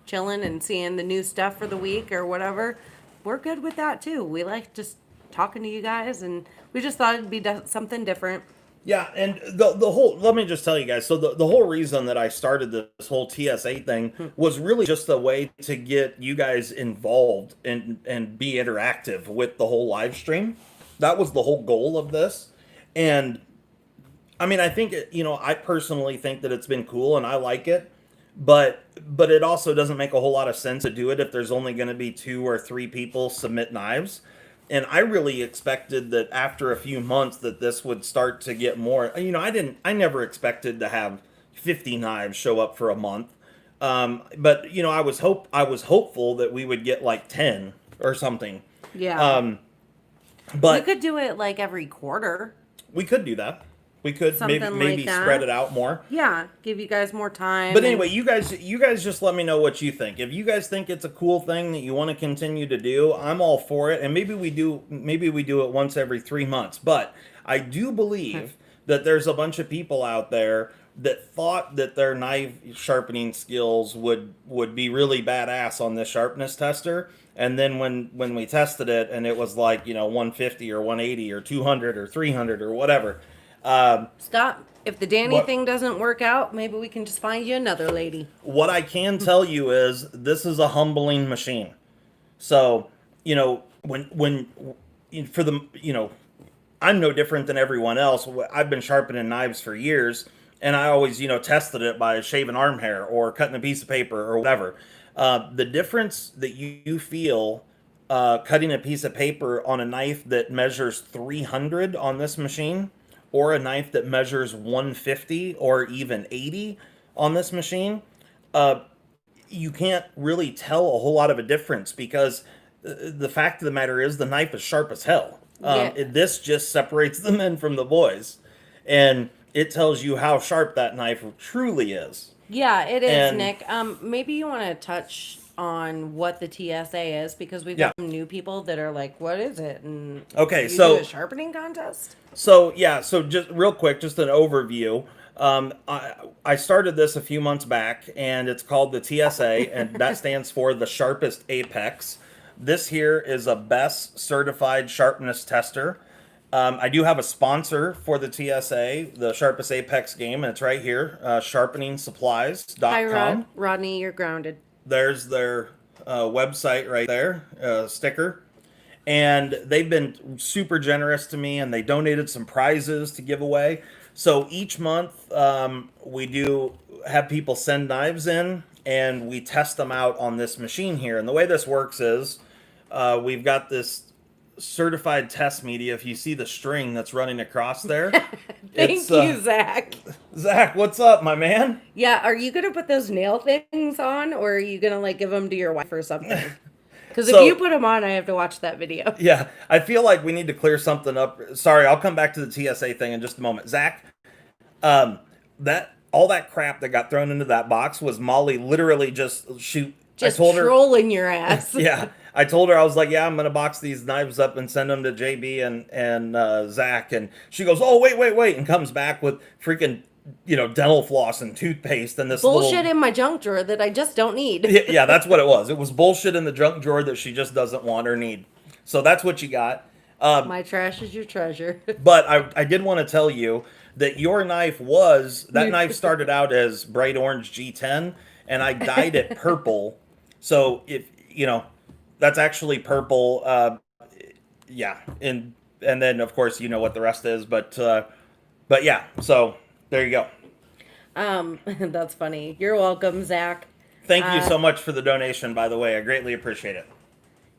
chilling and seeing the new stuff for the week or whatever. We're good with that too. We like just talking to you guys, and we just thought it'd be something different. yeah, and the whole, let me just tell you guys. So the whole reason that I started this whole TSA thing was really just a way to get you guys involved and be interactive with the whole live stream. That was the whole goal of this. And I mean, I think I personally think that it's been cool and I like it, but it also doesn't make a whole lot of sense to do it if there's only going to be 2 or 3 people submit knives. And I really expected that after a few months that this would start to get more. I never expected to have 50 knives show up for a month. But I was hopeful that we would get like 10 or something. Yeah. But we could do it like every quarter. We could do that. We could maybe like spread it out more. Yeah, give you guys more time. But anyway, you guys just let me know what you think. If you guys think it's a cool thing that you want to continue to do, I'm all for it. And maybe we do it once every 3 months. But I do believe that there's a bunch of people out there that thought that their knife sharpening skills would be really badass on this sharpness tester. And then when we tested it and it was like, 150 or 180 or 200 or 300 or whatever. Scott, if the Danny thing doesn't work out, maybe we can just find you another lady. What I can tell you is this is a humbling machine. So, when for the, I'm no different than everyone else. I've been sharpening knives for years, and I always, tested it by shaving arm hair or cutting a piece of paper or whatever. The difference that you feel cutting a piece of paper on a knife that measures 300 on this machine, or a knife that measures 150 or even 80 on this machine, you can't really tell a whole lot of a difference because the fact of the matter is the knife is sharp as hell. This just separates the men from the boys. And it tells you how sharp that knife truly is. Yeah, it is, Nick. Maybe you want to touch on what the TSA is, because we've got some new people that are like, what is it? And okay, do a sharpening contest? So just real quick, just an overview. I started this a few months back, and it's called the TSA, and that stands for the Sharpest Apex. This here is a BESS certified sharpness tester. I do have a sponsor for the TSA, the Sharpest Apex game, and it's right here, sharpeningsupplies.com. Hi, Rodney, you're grounded. There's their website right there, sticker. And they've been super generous to me, and they donated some prizes to give away. So each month, we do have people send knives in, and we test them out on this machine here. And the way this works is we've got this certified test media. If you see the string that's running across there. Thank you, Zach. Zach, what's up, my man? Yeah, are you going to put those nail things on, or are you going to give them to your wife or something? Because if you put them on, I have to watch that video. Yeah, I feel like we need to clear something up. Sorry, I'll come back to the TSA thing in just a moment. Zach, all that crap that got thrown into that box was Molly literally just trolling your ass. Yeah, I told her, I was like, yeah, I'm going to box these knives up and send them to JB and Zach. And she goes, oh, wait, and comes back with freaking, dental floss and toothpaste and this bullshit in my junk drawer that I just don't need. Yeah, that's what it was. It was bullshit in the junk drawer that she just doesn't want or need. So that's what you got. My trash is your treasure. But I did want to tell you that that knife started out as bright orange G10, and I dyed it purple. So if you know, that's actually purple. Yeah, and then of course you know what the rest is, but yeah. So there you go. That's funny. You're welcome, Zach. Thank you so much for the donation, by the way. I greatly appreciate it.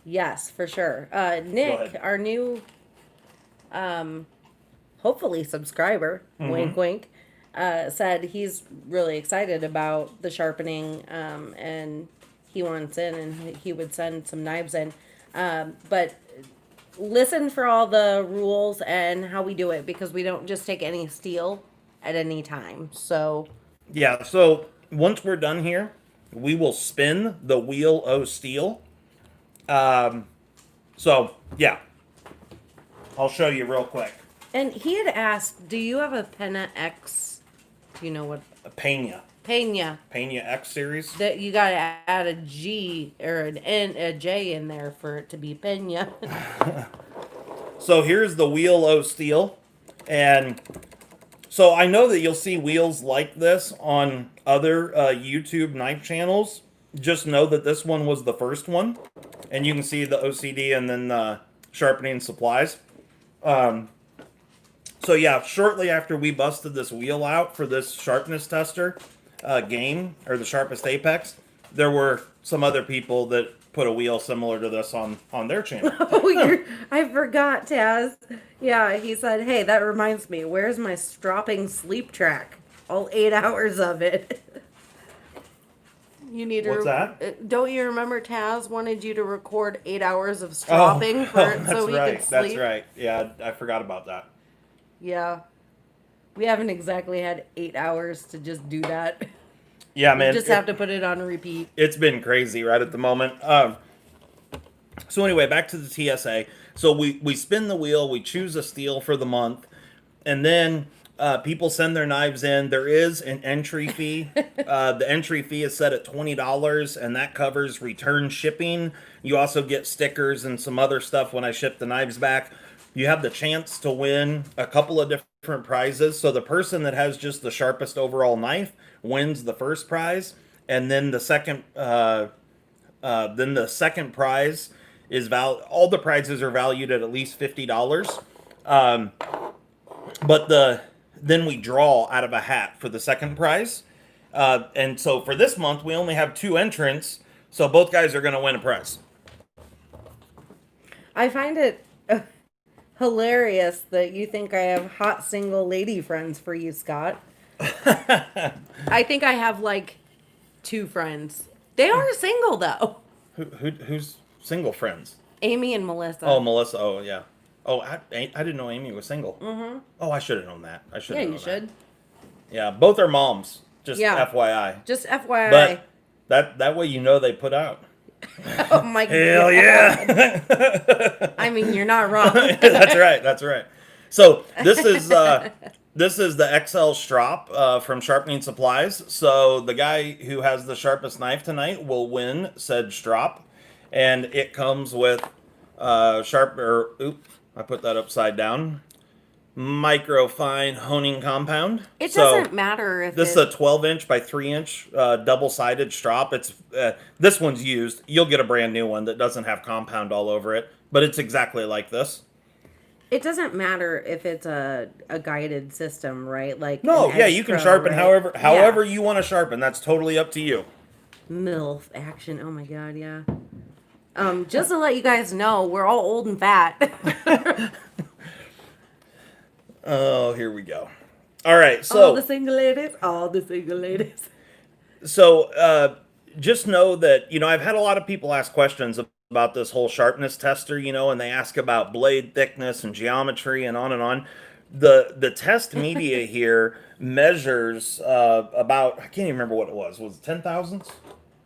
Yes, for sure. Go Nick, ahead. our new, hopefully subscriber, wink wink, said he's really excited about the sharpening, and he wants in and he would send some knives in. But listen for all the rules and how we do it, because we don't just take any steel at any time. So Yeah, so once we're done here, we will spin the wheel o steel. So yeah, I'll show you real quick. and he had asked, do you have a Pena X? Do you know what A Pena Pena? X series. That you gotta add a G or an N, a J in there for it to be Pena. So here's the wheel o steel, and so I know that you'll see wheels like this on other YouTube knife channels. Just know that this one was the first one, and you can see the OCD and then the sharpening supplies. So yeah, shortly after we busted this wheel out for this sharpness tester game, or the Sharpest Apex, there were some other people that put a wheel similar to this on their channel. Oh, I forgot, Taz. Yeah, he said, hey, that reminds me, where's my stropping sleep track? All 8 hours of it. You need to. What's that? Don't you remember Taz wanted you to record 8 hours of stropping so he could sleep? That's right. Yeah, I forgot about that. Yeah. We haven't exactly had 8 hours to just do that. Yeah, man. We just have to put it on repeat. It's been crazy right at the moment. So anyway, back to the TSA. So we spin the wheel, we choose a steel for the month, and then people send their knives in. There is an entry fee. The entry fee is set at $20, and that covers return shipping. You also get stickers and some other stuff when I ship the knives back. You have the chance to win a couple of different prizes. So the person that has just the sharpest overall knife wins the first prize, and then the second prize is all the prizes are valued at least $50. But then we draw out of a hat for the second prize. And so for this month, we only have 2 entrants, so both guys are going to win a prize. I find it hilarious that you think I have hot single lady friends for you, Scott. I think I have like 2 friends. They are single though. Who's single friends? Amy and Melissa. Oh, Melissa. Oh, yeah. Oh, I didn't know Amy was single. Mm-hmm. Oh, I should have known that. I should. Yeah, have known you should. That. Yeah, both are moms. Just Yeah. FYI. Just FYI. But that way you know they put out. Oh my god. Hell yeah. I mean, you're not wrong. That's right. That's right. So this is the XL strop from Sharpening Supplies. So the guy who has the sharpest knife tonight will win said strop, and it comes with I put that upside down. Microfine honing compound. It doesn't matter if this is a 12-inch by 3-inch double-sided strop. It's this one's used. You'll get a brand new one that doesn't have compound all over it, but it's exactly like this. It doesn't matter if it's a guided system, right? Like no, yeah, you can sharpen right? however you want to sharpen. That's totally up to you. MILF action. Oh my god, yeah. Just to let you guys know, we're all old and fat. Oh, here we go. All right, so all the single ladies. So just know that I've had a lot of people ask questions about this whole sharpness tester, and they ask about blade thickness and geometry and on and on. The test media here measures about, I can't even remember what it was. Was it 10 thousandths?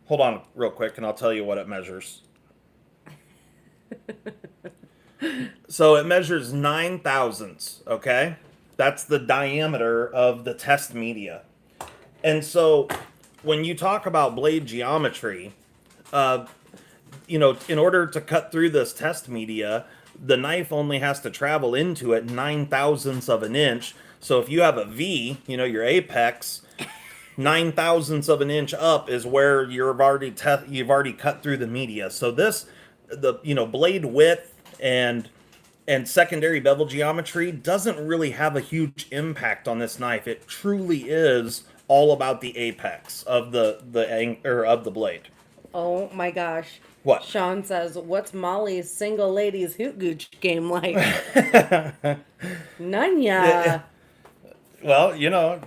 Hold on real quick, and I'll tell you what it measures. So it measures 9 thousandths, okay? That's the diameter of the test media. And so when you talk about blade geometry, in order to cut through this test media, the knife only has to travel into it 9 thousandths of an inch. So if you have a V, your apex, 9 thousandths of an inch up is where you've already cut through the media. So the blade width and secondary bevel geometry doesn't really have a huge impact on this knife. It truly is all about the apex of the blade. Oh my gosh. What? Sean says, "What's Molly's single ladies hoot gooch game like?" Nanya. Well,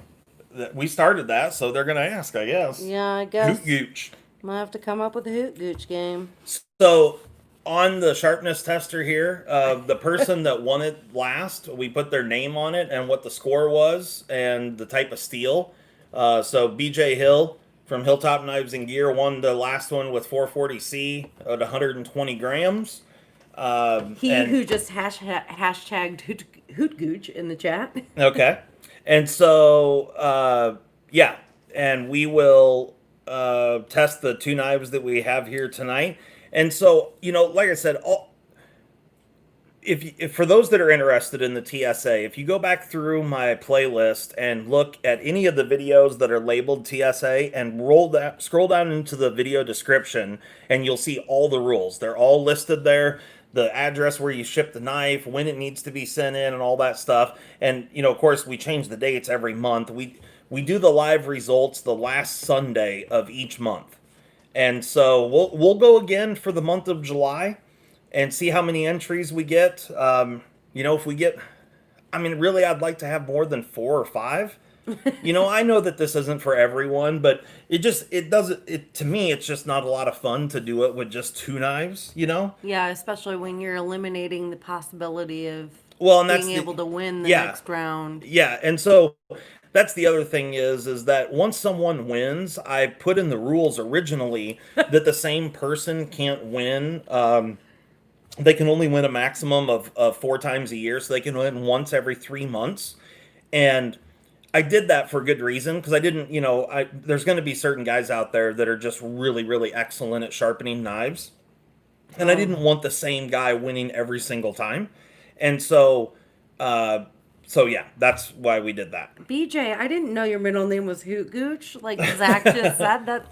we started that, so they're gonna ask, I guess. Yeah, I guess. Hoot gooch. Might have to come up with a hoot gooch game. So on the sharpness tester here, the person that won it last, we put their name on it and what the score was and the type of steel. So BJ Hill from Hilltop Knives and Gear won the last one with 440C at 120 grams. Who just hashtagged hoot gooch in the chat. Okay. And so, yeah, and we will test the two knives that we have here tonight. And so, like I said, if for those that are interested in the TSA, if you go back through my playlist and look at any of the videos that are labeled TSA and scroll down into the video description, and you'll see all the rules. They're all listed there. The address where you ship the knife, when it needs to be sent in, and all that stuff. And of course, we change the dates every month. We do the live results the last Sunday of each month. And so we'll go again for the month of July and see how many entries we get. If we get, really, I'd like to have more than 4 or 5. I know that this isn't for everyone, but to me, it's just not a lot of fun to do it with just 2 knives, Yeah, especially when you're eliminating the possibility of being able to win the next round. Yeah, and so that's the other thing is that once someone wins, I put in the rules originally that the same person can't win. They can only win a maximum of 4 times a year, so they can win once every 3 months. And I did that for good reason, because I didn't, there's going to be certain guys out there that are just really, really excellent at sharpening knives. And I didn't want the same guy winning every single time. And so yeah, that's why we did that. BJ, I didn't know your middle name was Hoot Gooch. Like Zach just said that.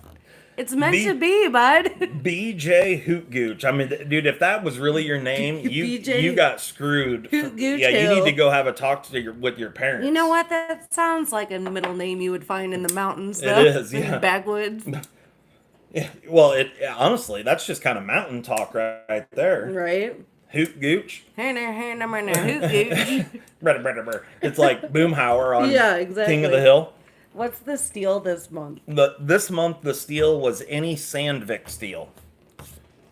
It's meant to be, bud. BJ Hoot Gooch. Dude, if that was really your name, you got screwed. Hoot Gooch. Yeah, you need to go have a talk with your parents. You know what? That sounds like a middle name you would find in the mountains. Though. It is, yeah. In the backwoods. Yeah, well, honestly, that's just kind of mountain talk right there. Right. Hoot Gooch. Hoot Gooch. It's like Boomhauer on exactly. King of the Hill. What's the steel this month? This month, the steel was any Sandvik steel.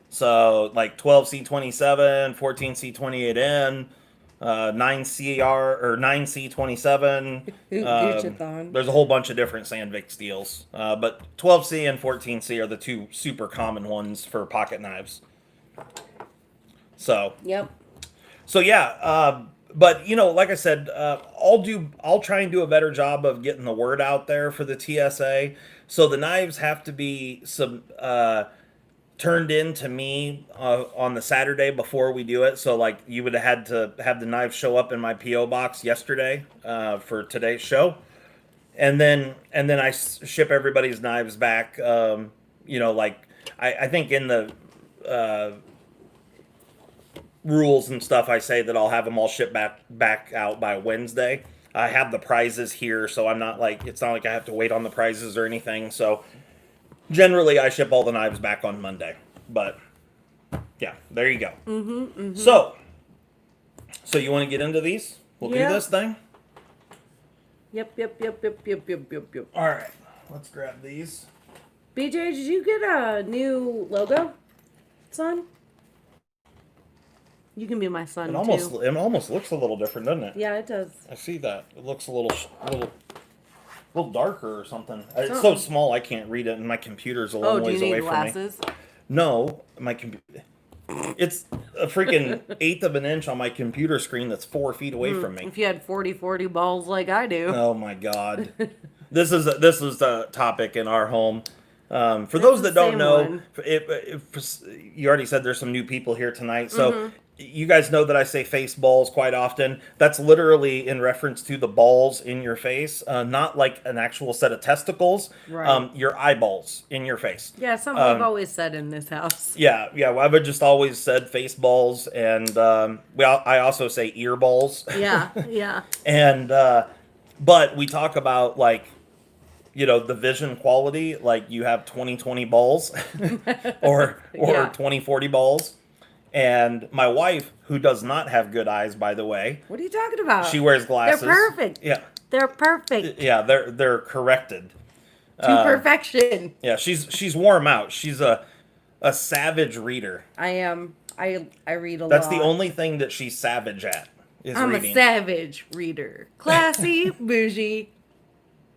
So, like 12C27, 14C28N, 9CR, or 9C27. There's a whole bunch of different Sandvik steels. But 12C and 14C are the 2 super common ones for pocket knives. So. Yep. So, yeah. But like I said, I'll try and do a better job of getting the word out there for the TSA. So the knives have to be turned in to me on the Saturday before we do it. So like you would have had to have the knives show up in my PO box yesterday for today's show, and then I ship everybody's knives back. Like I think in the rules and stuff, I say that I'll have them all shipped back out by Wednesday. I have the prizes here, so I'm not like, it's not like I have to wait on the prizes or anything. So generally I ship all the knives back on Monday, but yeah, there you go. So you want to get into these? We'll do this thing. Yep. All right, let's grab these. BJ, did you get a new logo, son? You can be my son It too. almost looks a little different, doesn't it? Yeah, it does. I see that. It looks a little darker or something. It's so small I can't read it, and my computer's a long ways away glasses? from me. No, my computer. It's a freaking 1/8 of an inch on my computer screen that's 4 feet away from me. If you had 40 balls like I do. Oh my God, this is a topic in our home. For those that don't know, you already said there's some new people here tonight, so. you guys know that I say face balls quite often. That's literally in reference to the balls in your face, not like an actual set of testicles. Right. Your eyeballs in your face. Yeah, something we've always said in this house. Yeah, yeah. Well, I've just always said face balls, and I also say ear balls. Yeah, yeah. And but we talk about like the vision quality, like you have 20/20 balls or Yeah. 20/40 balls. And my wife, who does not have good eyes, by the way, What are you talking about? she wears glasses. They're perfect. Yeah, They're perfect. yeah, they're corrected. To perfection. Yeah, she's warm out. She's a savage reader. I am. I read a lot. That's the only thing that she's savage at is I'm reading. a savage reader. Classy, bougie,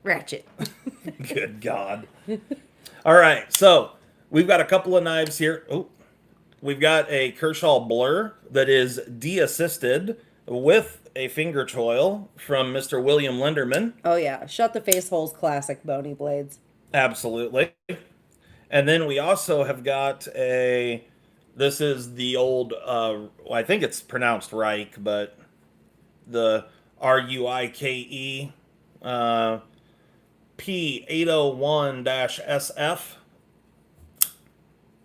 ratchet. Good God. All right, so we've got a couple of knives here. Oh, we've got a Kershaw Blur that is de-assisted with a finger choil from Mr. William Linderman. Oh yeah, shut the face holes classic bony blades. Absolutely. And then we also have got this is the old, I think it's pronounced Reich, but the RUIKE P801-SF.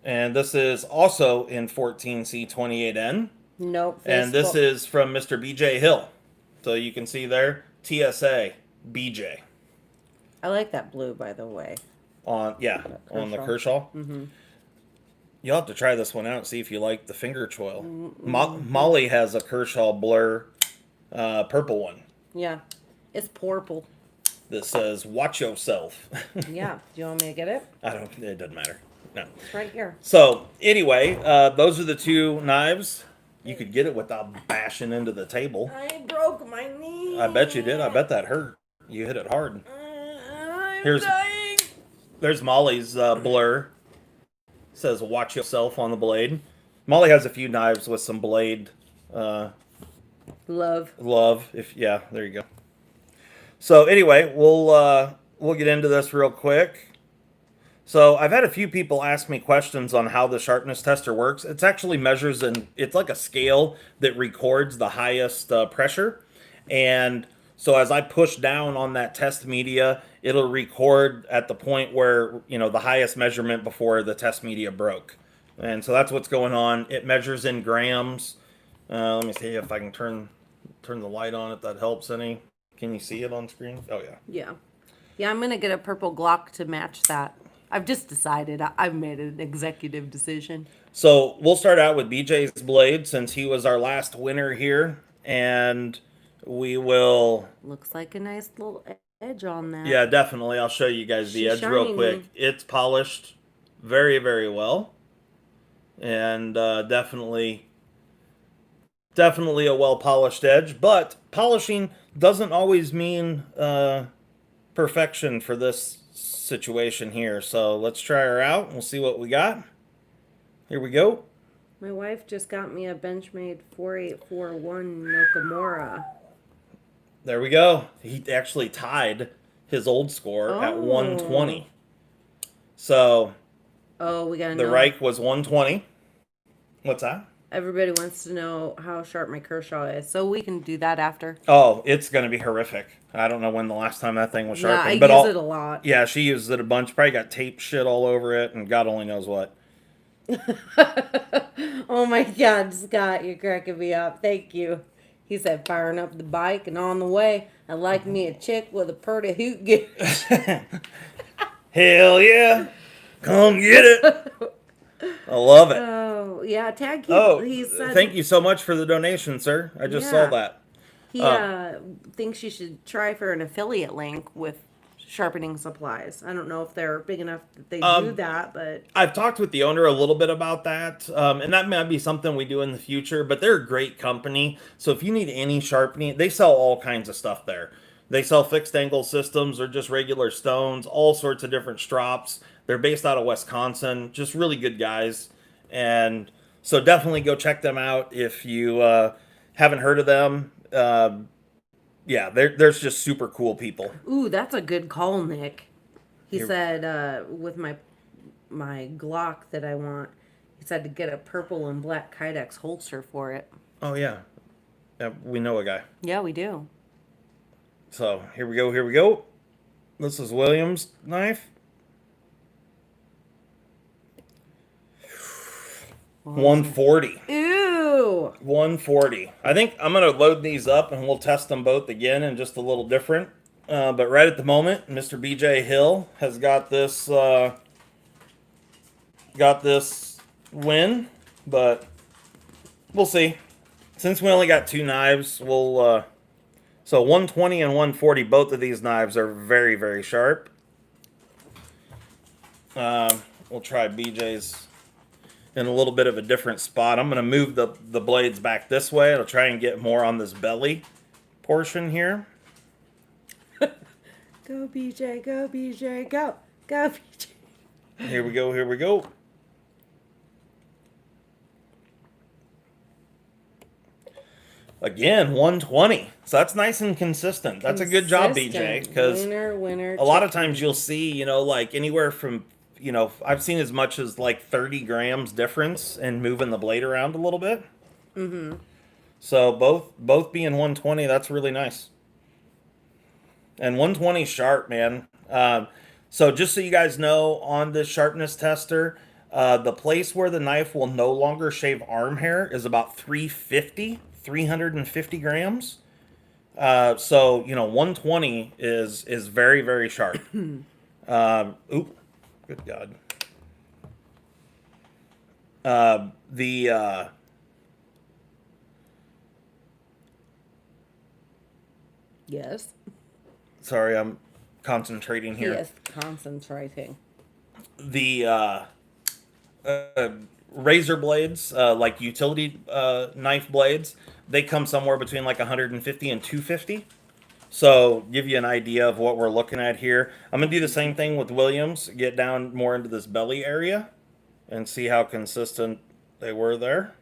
And this is also in 14C28N. Nope. And this is from Mr. BJ Hill. So you can see there, TSA, BJ. I like that blue, by the way. On the Kershaw. Mm-hmm. You'll have to try this one out, see if you like the finger choil. Mm-hmm. Molly has a Kershaw Blur purple one. Yeah, it's purple. That says "Watch yourself." Yeah. Do you want me to get it? It doesn't matter. No. It's right here. So anyway, those are the two knives. You could get it without bashing into the table. I broke my knee. I bet you did. I bet that hurt. You hit it hard. I'm dying. There's Molly's Blur. It says "Watch yourself" on the blade. Molly has a few knives with some blade. Love. There you go. So anyway, we'll get into this real quick. So I've had a few people ask me questions on how the sharpness tester works. It's actually measures it's like a scale that records the highest pressure. And so as I push down on that test media, it'll record at the point where, the highest measurement before the test media broke. And so that's what's going on. It measures in grams. Let me see if I can turn the light on if that helps any. Can you see it on screen? Oh, yeah. Yeah. Yeah, I'm going to get a purple Glock to match that. I've just decided. I've made an executive decision. So we'll start out with BJ's blade since he was our last winner here. And we will... Looks like a nice little edge on that. Yeah, definitely. I'll show you guys the edge real quick. It's polished very, very well. And definitely a well-polished edge. But polishing doesn't always mean perfection for this situation here. So let's try her out and we'll see what we got. Here we go. My wife just got me a Benchmade 4841 Nakamura. There we go. He actually tied his old score at 120. So we got the Reich was 120. What's that? Everybody wants to know how sharp my Kershaw is, so we can do that after. Oh, it's going to be horrific. I don't know when the last time that thing was sharpened. I use it a lot. Yeah, she uses it a bunch. Probably got tape shit all over it, and God only knows what. Oh my God, Scott, you're cracking me up. Thank you. He said, firing up the bike and on the way. I like me a chick with a purty hoot gift. Hell yeah. Come get it. I love it. Oh, yeah. Tag he said, thank you so much for the donation, sir. I just saw that. He thinks you should try for an affiliate link with sharpening supplies. I don't know if they're big enough that they do that, but... I've talked with the owner a little bit about that, and that might be something we do in the future, but they're a great company. So if you need any sharpening, they sell all kinds of stuff there. They sell fixed angle systems or just regular stones, all sorts of different strops. They're based out of Wisconsin, just really good guys. And so definitely go check them out if you haven't heard of them. Yeah, there's just super cool people. Ooh, that's a good call, Nick. He said with my Glock that I want, He said to get a purple and black Kydex holster for it. Oh, yeah. Yeah, we know a guy. Yeah, we do. So here we go. Here we go. This is William's knife. 140. Ew. 140. I think I'm going to load these up and we'll test them both again and just a little different. But right at the moment, Mr. BJ Hill has got this win, but we'll see. Since we only got two knives, we'll so 120 and 140. Both of these knives are very, very sharp. We'll try BJ's in a little bit of a different spot. I'm going to move the blades back this way. I'll try and get more on this belly portion here. Go BJ, go BJ, go. Go BJ. Here we go, here we go. Again, 120. So that's nice and consistent. That's a good job, BJ. Because winner, a lot of times you'll see, like anywhere from, I've seen as much as like 30 grams difference in moving the blade around a little bit. Mm-hmm. So both being 120, that's really nice. And 120 sharp, man. So just so you guys know, on this sharpness tester, the place where the knife will no longer shave arm hair is about 350 grams. So 120 is very, very sharp. Oop, good God. Yes. Sorry, I'm concentrating here. Yes, concentrating. The razor blades, like utility knife blades, they come somewhere between like 150 and 250. So give you an idea of what we're looking at here. I'm gonna do the same thing with Williams, get down more into this belly area and see how consistent they were there.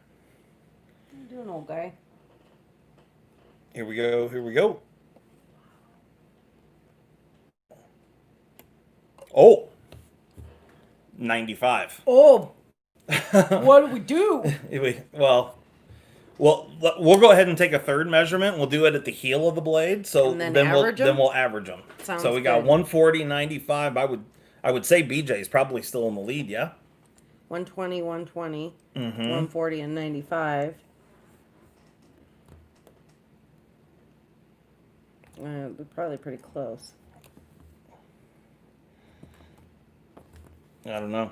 You're doing okay. Here we go, here we go. Oh, 95. Oh, what do we do? Well, we'll go ahead and take a third measurement. We'll do it at the heel of the blade. So And then we'll average them. Sounds so we got good. 140, 95. I would say BJ is probably still in the lead. Yeah. 120, 120, Mm-hmm. 140, and 95. They're probably pretty close. I don't know.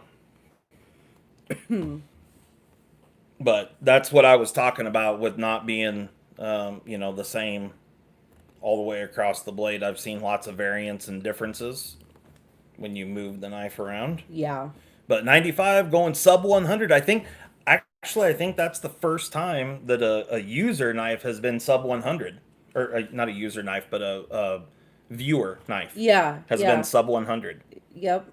But that's what I was talking about with not being, the same all the way across the blade. I've seen lots of variance and differences when you move the knife around. Yeah. But 95 going sub 100, I think that's the first time that a user knife has been sub 100. Or not a user knife, but a viewer knife. Yeah. Has been sub 100. Yep.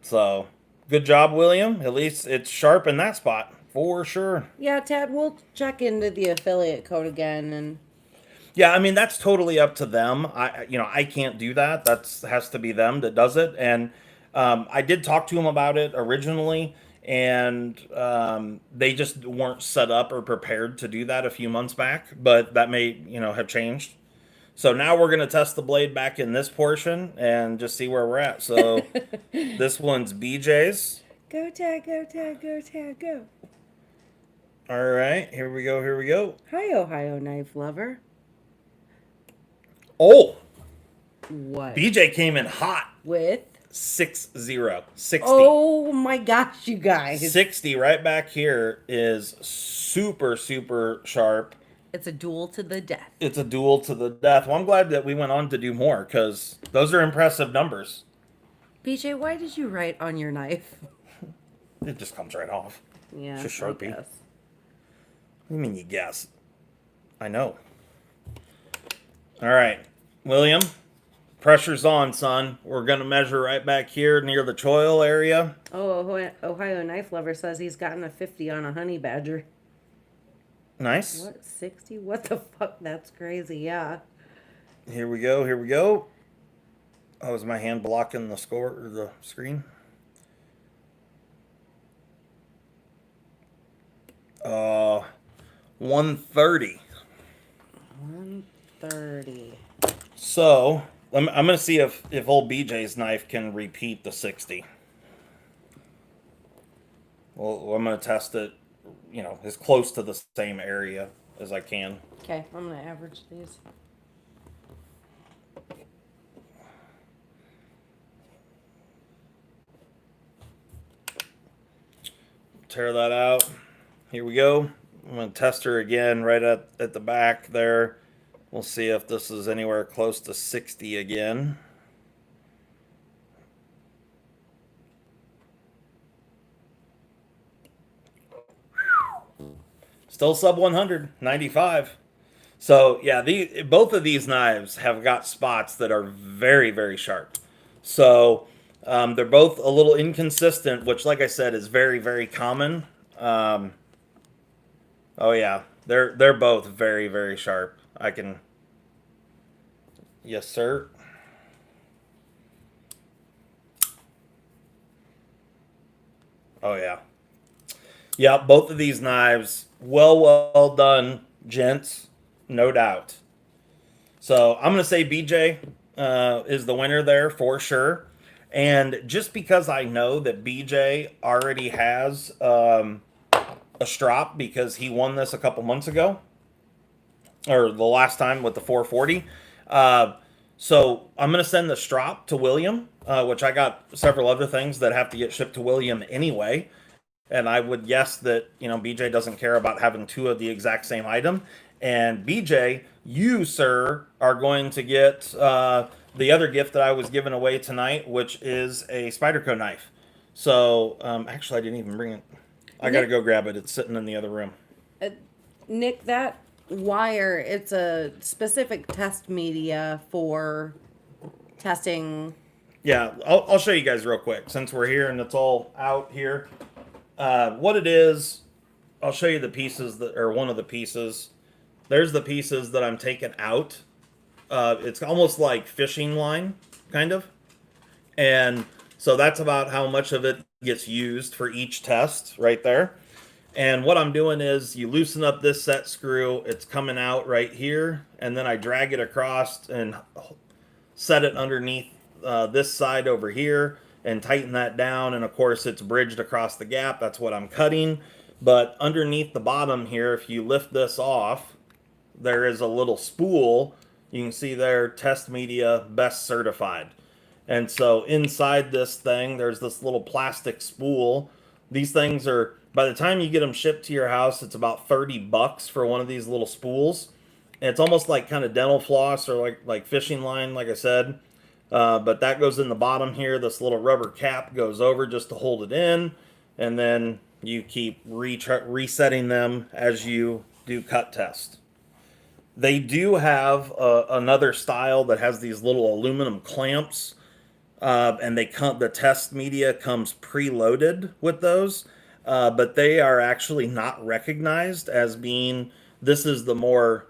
So, good job, William. At least it's sharp in that spot, for sure. Yeah, Tad, we'll check into the affiliate code again and Yeah, I mean that's totally up to them. I can't do that. That has to be them that does it. And I did talk to them about it originally, and they just weren't set up or prepared to do that a few months back. But that may have changed. So now we're gonna test the blade back in this portion and just see where we're at. So this one's BJ's. Go, Tad, go, Tad, go, Tad, go. All right, here we go. Here we go. Hi, Ohio knife lover. Oh, What? BJ came in hot. With? 60. Oh my gosh, you guys. 60 right back here is super, super sharp. It's a duel to the death. It's a duel to the death. Well, I'm glad that we went on to do more because those are impressive numbers. BJ, why did you write on your knife? It just comes right off. Yeah. It's just Sharpie. I guess. What do you mean you guess? I know. All right, William, pressure's on, son. We're going to measure right back here near the choil area. Oh, Ohio knife lover says he's gotten a 50 on a honey badger. Nice. What, 60? What the fuck? That's crazy, yeah. Here we go. Here we go. Oh, is my hand blocking the score or the screen? Uh, 130. 130. So I'm gonna see if old BJ's knife can repeat the 60. Well, I'm gonna test it, as close to the same area as I can. Okay, I'm gonna average these. Tear that out. Here we go. I'm gonna test her again right at the back there. We'll see if this is anywhere close to 60 again. Still sub 100, 95. So yeah, both of these knives have got spots that are very, very sharp. So they're both a little inconsistent, which, like I said, is very, very common. Um, oh yeah, they're both very, very sharp. I can, yes sir. Oh yeah, yeah. Both of these knives, well done, gents, no doubt. So I'm going to say BJ is the winner there for sure. And just because I know that BJ already has a strop because he won this a couple months ago, or the last time with the 440. So I'm going to send the strop to William, which I got several other things that have to get shipped to William anyway. And I would guess that, BJ doesn't care about having two of the exact same item. And BJ, you, sir, are going to get the other gift that I was giving away tonight, which is a Spyderco knife. So, actually, I didn't even bring it. I got to go grab it. It's sitting in the other room. Nick, that wire, it's a specific test media for testing. Yeah, I'll show you guys real quick since we're here and it's all out here. What it is, I'll show you the pieces that are one of the pieces. There's the pieces that I'm taking out. It's almost like fishing line, kind of. And so that's about how much of it gets used for each test right there. And what I'm doing is you loosen up this set screw. It's coming out right here. And then I drag it across and set it underneath this side over here and tighten that down. And of course, it's bridged across the gap. That's what I'm cutting. But underneath the bottom here, if you lift this off, there is a little spool. You can see there, test media best certified. And so inside this thing, there's this little plastic spool. These things are, by the time you get them shipped to your house, it's about $30 for one of these little spools. And it's almost like kind of dental floss or like fishing line, like I said. But that goes in the bottom here. This little rubber cap goes over just to hold it in. And then you keep resetting them as you do cut test. They do have another style that has these little aluminum clamps, and the test media comes preloaded with those, but they are actually not recognized as being. This is the more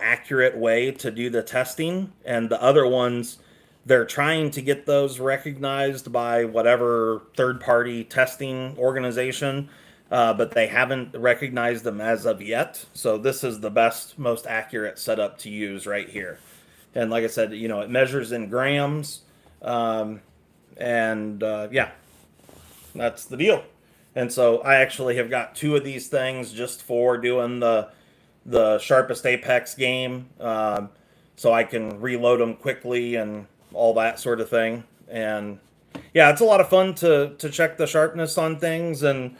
accurate way to do the testing, and the other ones, they're trying to get those recognized by whatever third-party testing organization, but they haven't recognized them as of yet. So this is the best, most accurate setup to use right here. And like I said, it measures in grams, yeah, that's the deal. And so I actually have got two of these things just for doing the Sharpest Apex game, so I can reload them quickly and all that sort of thing. And yeah, it's a lot of fun to check the sharpness on things. And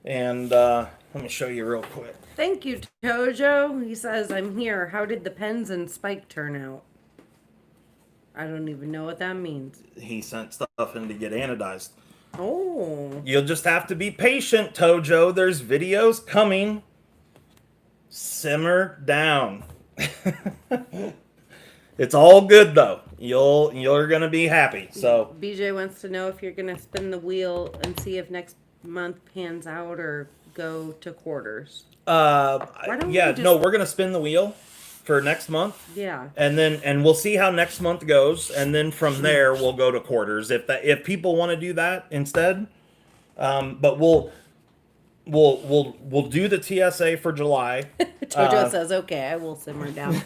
let me show you real quick. Thank you, Tojo. He says, I'm here. How did the pens and spike turn out? I don't even know what that means. He sent stuff in to get anodized. Oh. You'll just have to be patient, Tojo. There's videos coming. Simmer down. It's all good though. You're gonna be happy. So BJ wants to know if you're gonna spin the wheel and see if next month pans out or go to quarters. We're gonna spin the wheel for next month. Yeah. And we'll see how next month goes, and then from there we'll go to quarters. If people want to do that instead, But we'll do the TSA for July. Jojo says, "Okay, I will simmer down."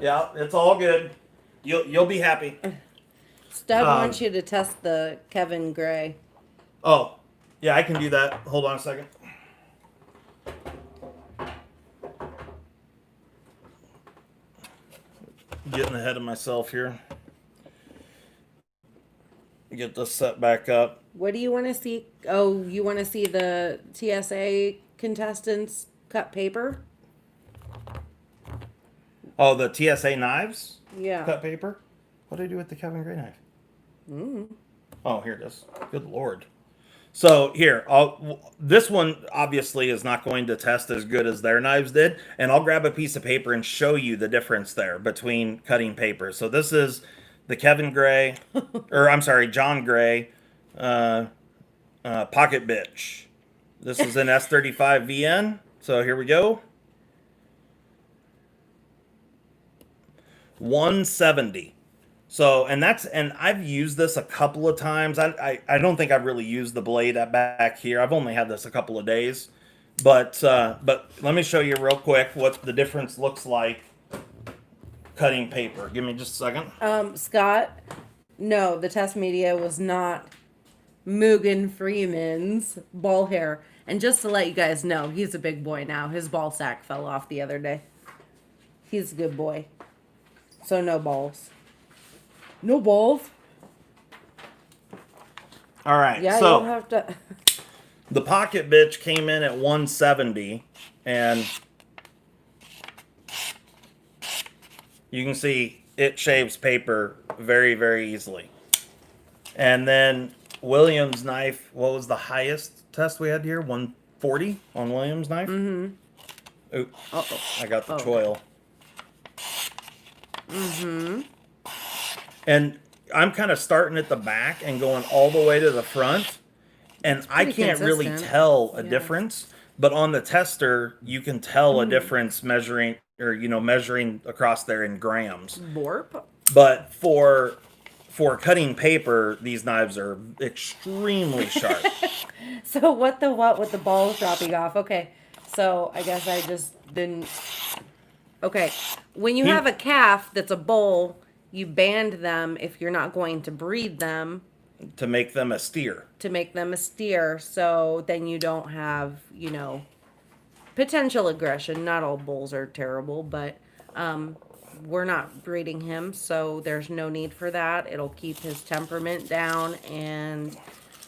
Yeah, it's all good. You'll be happy. Stud wants you to test the Kevin Gray. Oh, yeah, I can do that. Hold on a second. Getting ahead of myself here. Get this set back up. What do you want to see? Oh, you want to see the TSA contestants cut paper? Oh, the TSA knives? Yeah. Cut paper? What did I do with the Kevin Gray knife? Oh, here it is. Good Lord. So here, this one obviously is not going to test as good as their knives did, and I'll grab a piece of paper and show you the difference there between cutting paper. So this is the Kevin Gray, or I'm sorry, John Gray, Pocket Bitch. This is an S35 VN. So here we go. 170. So, and I've used this a couple of times. I don't think I've really used the blade back here. I've only had this a couple of days, but let me show you real quick what the difference looks like cutting paper. Give me just a second. Scott, no, the test media was not Mugen Freeman's ball hair. And just to let you guys know, he's a big boy now. His ball sack fell off the other day. He's a good boy. So no balls. No balls. All right. Yeah, so you'll have to. the Pocket Bitch came in at 170, and you can see it shaves paper very, very easily. And then Williams knife, what was the highest test we had here? 140 on Williams knife? Mm-hmm. Ooh, I got the choil. Mm-hmm. And I'm kind of starting at the back and going all the way to the front. And I can't really tell a difference. But on the tester, you can tell a difference measuring across there in grams. Borp. But for cutting paper, these knives are extremely sharp. So what with the balls dropping off? Okay, so I guess I just didn't. Okay, when you have a calf that's a bull, you band them if you're not going to breed them. To make them a steer. So then you don't have, potential aggression. Not all bulls are terrible, but we're not breeding him, so there's no need for that. It'll keep his temperament down, and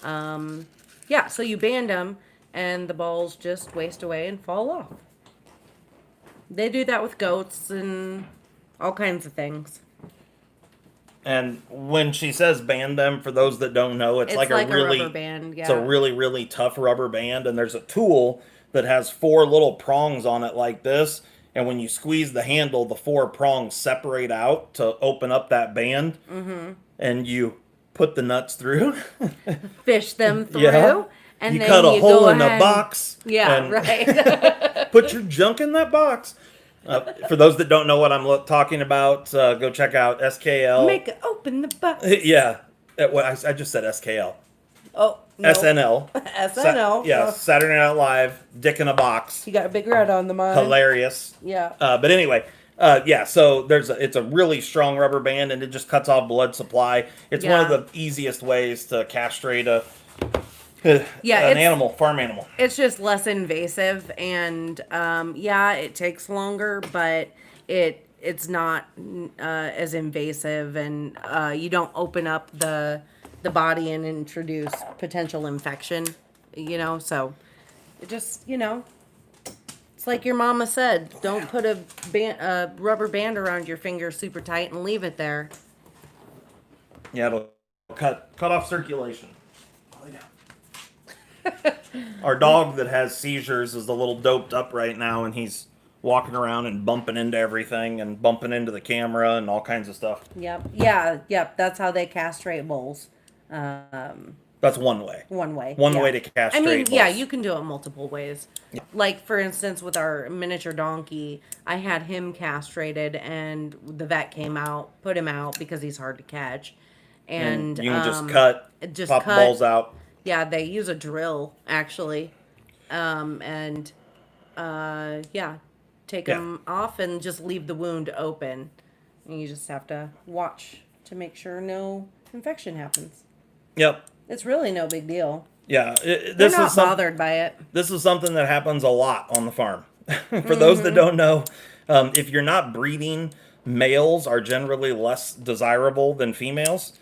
so you band him, and the balls just waste away and fall off. They do that with goats and all kinds of things. And when she says band them, for those that don't know, it's like a really rubber band. Yeah. It's a really, really tough rubber band, and there's a tool that has 4 little prongs on it like this. And when you squeeze the handle, the 4 prongs separate out to open up that band. Mm-hmm. And you put the nuts through. Fish them through. Yeah. And you then cut a hole in a box. Yeah, right. Put your junk in that box. For those that don't know what I'm talking about, go check out SKL. Make it open the box. Yeah. I just said SKL. Oh, no. SNL. SNL. Saturday Night Live, Dick in a Box. You got a big red on the mind. Hilarious. Yeah. But anyway, so it's a really strong rubber band, and it just cuts off blood supply. It's one of the easiest ways to castrate an farm animal. It's just less invasive, and it takes longer, but it's not as invasive, and you don't open up the body and introduce potential infection, so it just, it's like your mama said, don't put a rubber band around your finger super tight and leave it there. Yeah, it'll cut off circulation. Our dog that has seizures is a little doped up right now, and he's walking around and bumping into everything and bumping into the camera and all kinds of stuff. Yep. Yeah. That's how they castrate bulls. That's one way. One way to castrate bulls. you can do it multiple ways. Yeah. Like, for instance, with our miniature donkey, I had him castrated, and the vet came out, put him out because he's hard to catch. And you can just cut balls out. Yeah, they use a drill actually, and yeah, take Yeah. them off and just leave the wound open. And you just have to watch to make sure no infection happens. Yep. It's really no big deal. Yeah. They're not bothered by it. This is something that happens a lot on the farm. For those that Mm-hmm. don't know, if you're not breeding, males are generally less desirable than females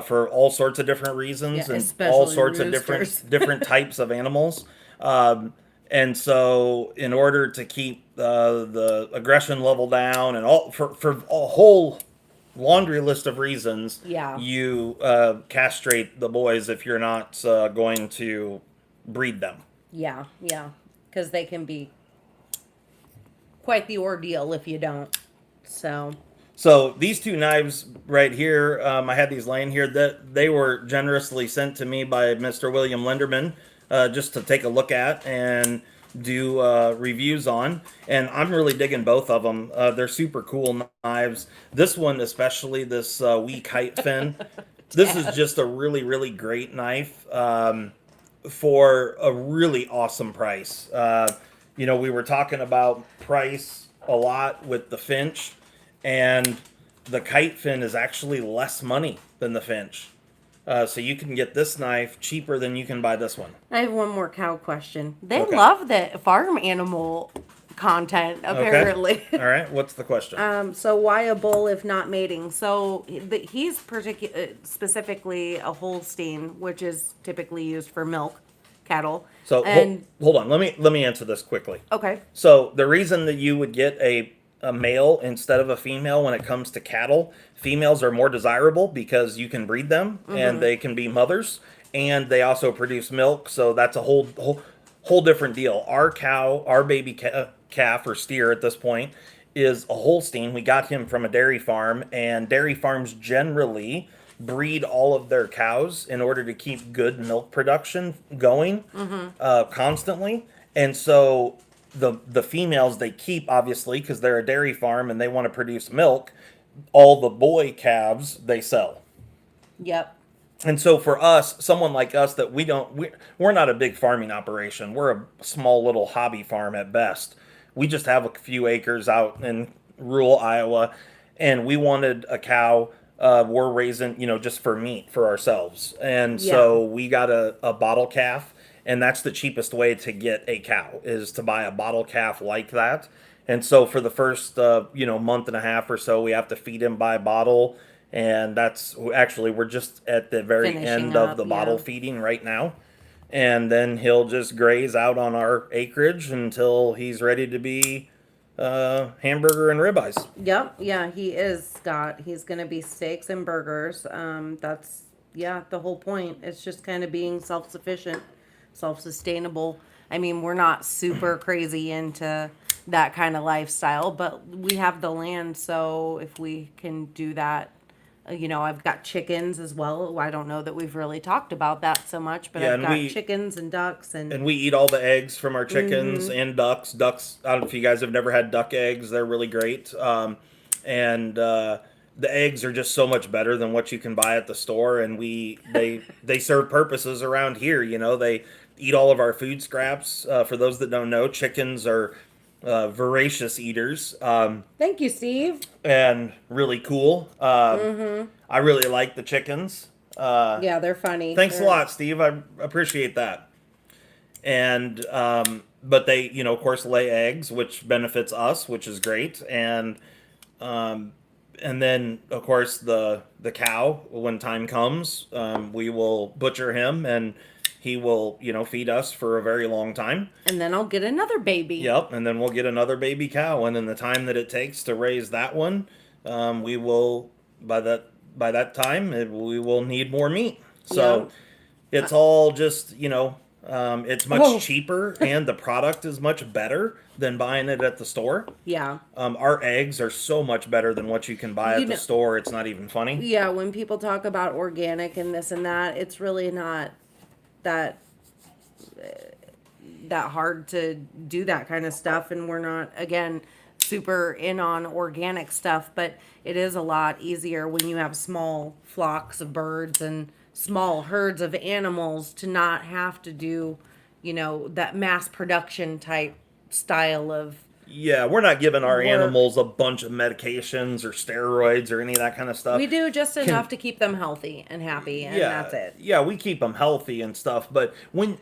for all sorts of different Yeah, reasons and all especially sorts of roosters. different types of animals. Um, and so, in order to keep the aggression level down and all for a whole laundry list of reasons, Yeah, you castrate the boys if you're not going to breed them. yeah, yeah. Because they can be quite the ordeal if you don't. So, So these two knives right here, I had these laying here. That they were generously sent to me by Mr. William Linderman, just to take a look at and do reviews on. And I'm really digging both of them. They're super cool knives. This one, especially this wee kite fin. This is Dad. just a really great knife for a really awesome price. We were talking about price a lot with the Finch, and the kite fin is actually less money than the Finch. So you can get this knife cheaper than you can buy this one. I have one more cow question. They Okay. love the farm animal content, Okay. apparently. All right. What's the question? So why a bull if not mating? So he's specifically a Holstein, which is typically used for milk cattle. So And hold on. Let me answer this quickly. okay, So the reason that you would get a male instead of a female when it comes to cattle, females are more desirable because you can breed them and they can be mothers and they also produce milk. So that's a whole different deal. Our cow, our baby calf or steer at this point is a Holstein. We got him from a dairy farm, and dairy farms generally breed all of their cows in order to keep good milk production going constantly. And so the females they keep obviously because they're a dairy farm and they want to produce milk. All the boy calves they sell. yep, And so for us, someone like us that we're not a big farming operation. We're a small little hobby farm at best. We just have a few acres out in rural Iowa, and we wanted a cow. We're raising, just for meat for ourselves. And yeah, so we got a bottle calf, and that's the cheapest way to get a cow is to buy a bottle calf like that. And so for the first month and a half or so, we have to feed him by bottle, and that's actually we're just at the very finishing end of up, the yeah. bottle feeding right now. And then he'll just graze out on our acreage until he's ready to be hamburger and ribeyes. Yep, yeah, he is, Scott. He's gonna be steaks and burgers. That's yeah, the whole point. It's just kind of being self-sufficient, self-sustainable. I mean, we're not super crazy into that kind of lifestyle, but we have the land, so if we can do that, I've got chickens as well. I don't know that we've really talked about that so much, but Yeah, I've and got we chickens and ducks and and we eat all the eggs from our chickens mm-hmm. and ducks. Ducks, I don't know if you guys have never had duck eggs. They're really great. And the eggs are just so much better than what you can buy at the store. And they serve purposes around here. They eat all of our food scraps. For those that don't know, chickens are voracious eaters Thank you, Steve. and really cool. Mm-hmm. I really like the chickens. Yeah, they're funny. Thanks a lot, Steve. I appreciate that. And but they of course lay eggs, which benefits us, which is great. And then of course the cow, when time comes, we will butcher him and he will feed us for a very long time. And then I'll get another baby. Yep. And then we'll get another baby cow, and in the time that it takes to raise that one, we will by that time we will need more meat. So Yep. it's all just it's much Oh, cheaper and the product is much better than buying it at the store. yeah. Our eggs are so much better than what you can buy You at the know, store. It's not even funny. yeah, when people talk about organic and this and that, it's really not that that hard to do that kind of stuff, and we're not again super in on organic stuff, but it is a lot easier when you have small flocks of birds and small herds of animals to not have to do, that mass production type style of Yeah, we're not giving our work. animals a bunch of medications or steroids or any of that kind of stuff. We do just enough Can to keep them healthy and happy, and that's yeah, it. yeah, we keep them healthy and stuff, but when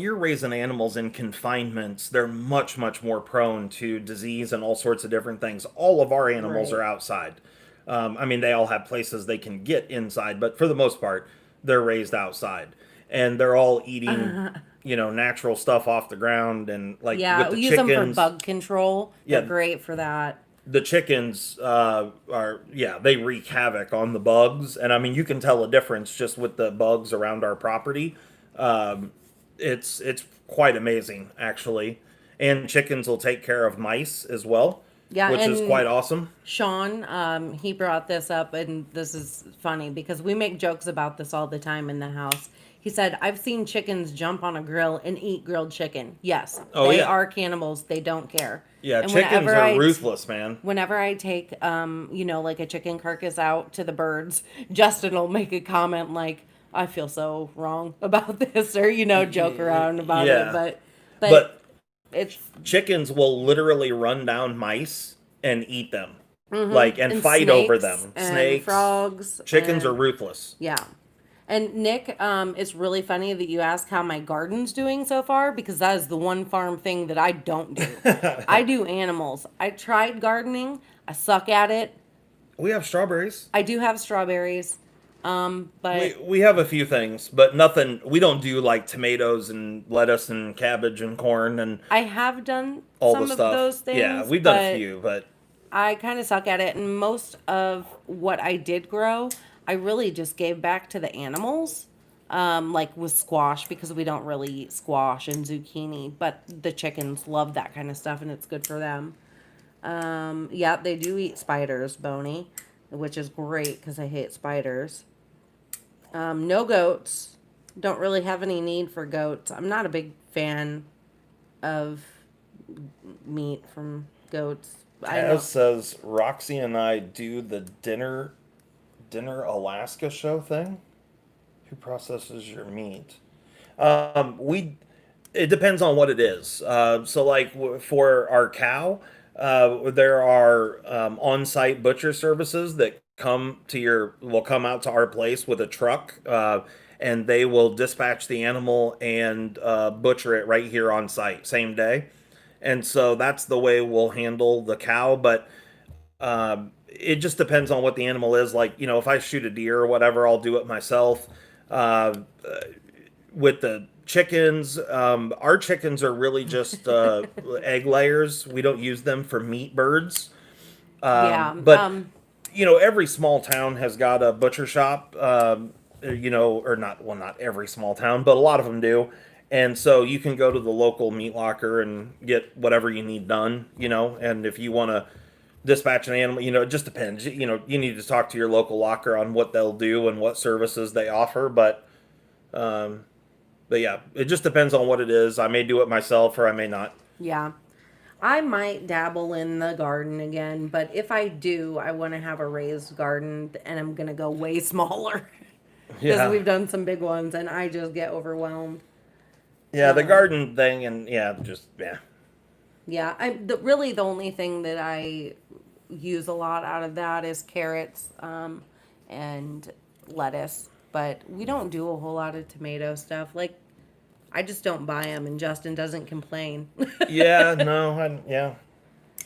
you're raising animals in confinements, they're much more prone to disease and all sorts of different things. All of our animals are Right. outside. I mean, they all have places they can get inside, but for the most part, they're raised outside, and they're all eating, natural stuff off the ground, and like with Yeah, the we use them for chickens, bug control. They're yeah, great for that. the chickens are, yeah, they wreak havoc on the bugs, and I mean you can tell a difference just with the bugs around our property. um, it's quite amazing actually. And chickens will take care of mice as well, Yeah, which is quite and awesome. Sean, he brought this up, and this is funny because we make jokes about this all the time in the house. He said, I've seen chickens jump on a grill and eat grilled chicken. Yes, Oh they yeah, are cannibals. They don't care. yeah, And chickens are ruthless, man. whenever I take, like a chicken carcass out to the birds, Justin will make a comment like, I feel so wrong about this, or, joke around about it. Yeah, But but it's, chickens will literally run down mice and eat them, mm-hmm. like, and And fight over snakes them. and Snakes. frogs Chickens are and ruthless. yeah. And Nick, it's really funny that you ask how my garden's doing so far because that is the one farm thing that I don't do. I do animals. I tried gardening. I suck at it. We have strawberries. I do have strawberries. We But we have a few things, but nothing. We don't do like tomatoes and lettuce and cabbage and corn and I have done all the some of stuff. those Yeah, things, we've done a but few, but I kind of suck at it. And most of what I did grow, I really just gave back to the animals. Like with squash because we don't really eat squash and zucchini, but the chickens love that kind of stuff and it's good for them. Yeah, they do eat spiders, Boney, which is great because I hate spiders. No goats. Don't really have any need for goats. I'm not a big fan of meat from goats. I Taz know. says Roxy and I do the dinner Alaska show thing. Who processes your meat? We It depends on what it is. So like for our cow, there are on-site butcher services that will come out to our place with a truck, and they will dispatch the animal and butcher it right here on site, same day. And so that's the way we'll handle the cow, but it just depends on what the animal is. Like, if I shoot a deer or whatever, I'll do it myself. Uh, with the chickens, our chickens are really just egg layers. We don't use them for meat birds. Yeah. But every small town has got a butcher shop. Or not, well, not every small town, but a lot of them do. And so you can go to the local meat locker and get whatever you need done. And if you want to dispatch an animal, it just depends. You need to talk to your local locker on what they'll do and what services they offer. But yeah, it just depends on what it is. I may do it myself or I may not. Yeah. I might dabble in the garden again, but if I do, I want to have a raised garden and I'm going to go way smaller because Yeah. we've done some big ones and I just get overwhelmed. Yeah, the garden thing, and yeah, just, yeah. Yeah, really the only thing that I use a lot out of that is carrots and lettuce, but we don't do a whole lot of tomato stuff. Like I just don't buy them, and Justin doesn't complain. Yeah, no, yeah.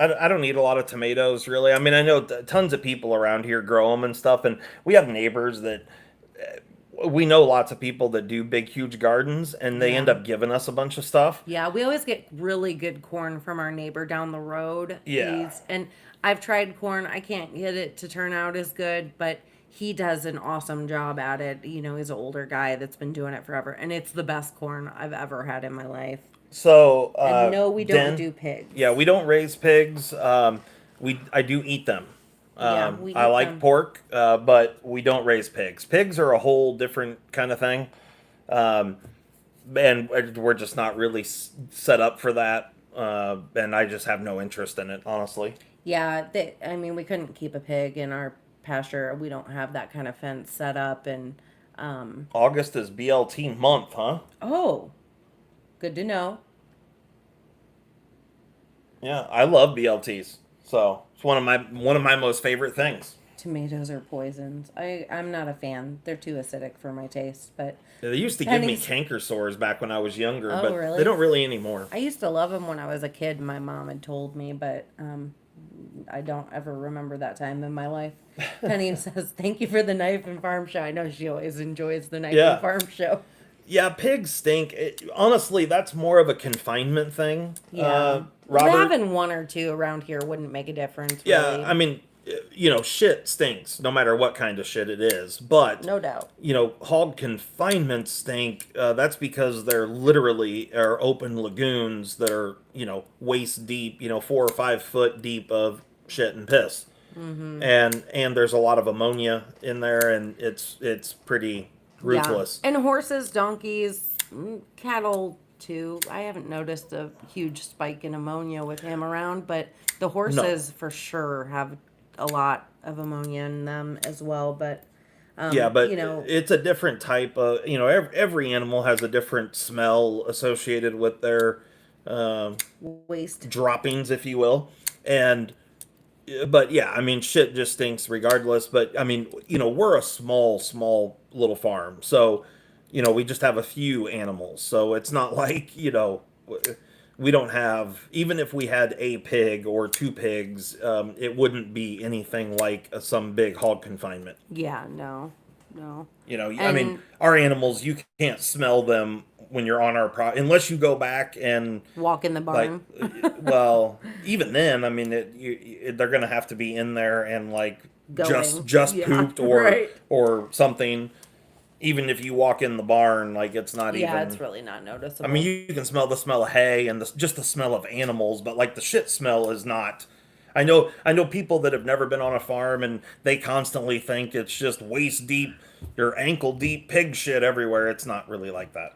I don't eat a lot of tomatoes, really. I mean, I know tons of people around here grow them and stuff, and we have neighbors that we know lots of people that do big, huge gardens, and they end Yeah. up giving us a bunch of stuff. Yeah, we always get really good corn from our neighbor down the road. Yeah. And I've tried corn. I can't get it to turn out as good, but he does an awesome job at it. He's an older guy that's been doing it forever, and it's the best corn I've ever had in my life. So, And no, we don't Den, do pigs. yeah, we don't raise pigs. I do eat them. Yeah, we I eat like them. pork, but we don't raise pigs. Pigs are a whole different kind of thing. Um, and we're just not really set up for that. And I just have no interest in it, honestly. Yeah, I mean, we couldn't keep a pig in our pasture. We don't have that kind of fence set up, and August is BLT month, huh? Oh, good to know. Yeah, I love BLTs. So it's one of my most favorite things. Tomatoes are poisons. I'm not a fan. They're too acidic for my taste. But They used to give me Penny's. canker sores back when I was younger, Oh, but they really? don't really anymore. I used to love them when I was a kid. My mom had told me, but I don't ever remember that time in my life. Penny says, "Thank you for the knife and farm show." I know she always enjoys the knife and Yeah. farm show. Yeah, pigs stink. Honestly, that's more of a confinement thing. Yeah, Robert. having one or two around here wouldn't make a difference, Yeah, I really. mean, shit stinks no matter what kind of shit it is. But, No doubt. hog confinement stink. That's because they're literally are open lagoons that are, waist deep, 4 or 5 foot deep of shit and piss. Mm-hmm. And there's a lot of ammonia in there, and it's pretty Yeah, ruthless. and horses, donkeys, cattle too. I haven't noticed a huge spike in ammonia with him around, but the No. horses for sure have a lot of ammonia in them as well. But Yeah, you but know, it's a different type of, every animal has a different smell associated with their uh, waste. droppings, if you will. And, but yeah, I mean, shit just stinks regardless. But I mean, we're a small, small little farm. So, we just have a few animals. So it's not like, we don't have, even if we had a pig or two pigs, it wouldn't be anything like some big hog confinement. Yeah, no, no, I mean, and our animals, you can't smell them when you're on our unless you go back and walk in the like, barn. well, even then, I mean, they're gonna have to be in there and like just Going, just yeah, pooped right. or something. Even if you walk in the barn, like it's not Yeah, even. it's really not I mean, noticeable. you can smell the smell of hay and just the smell of animals, but like the shit smell is not. I know people that have never been on a farm and they constantly think it's just waist deep, your ankle deep pig shit everywhere. It's not really like that.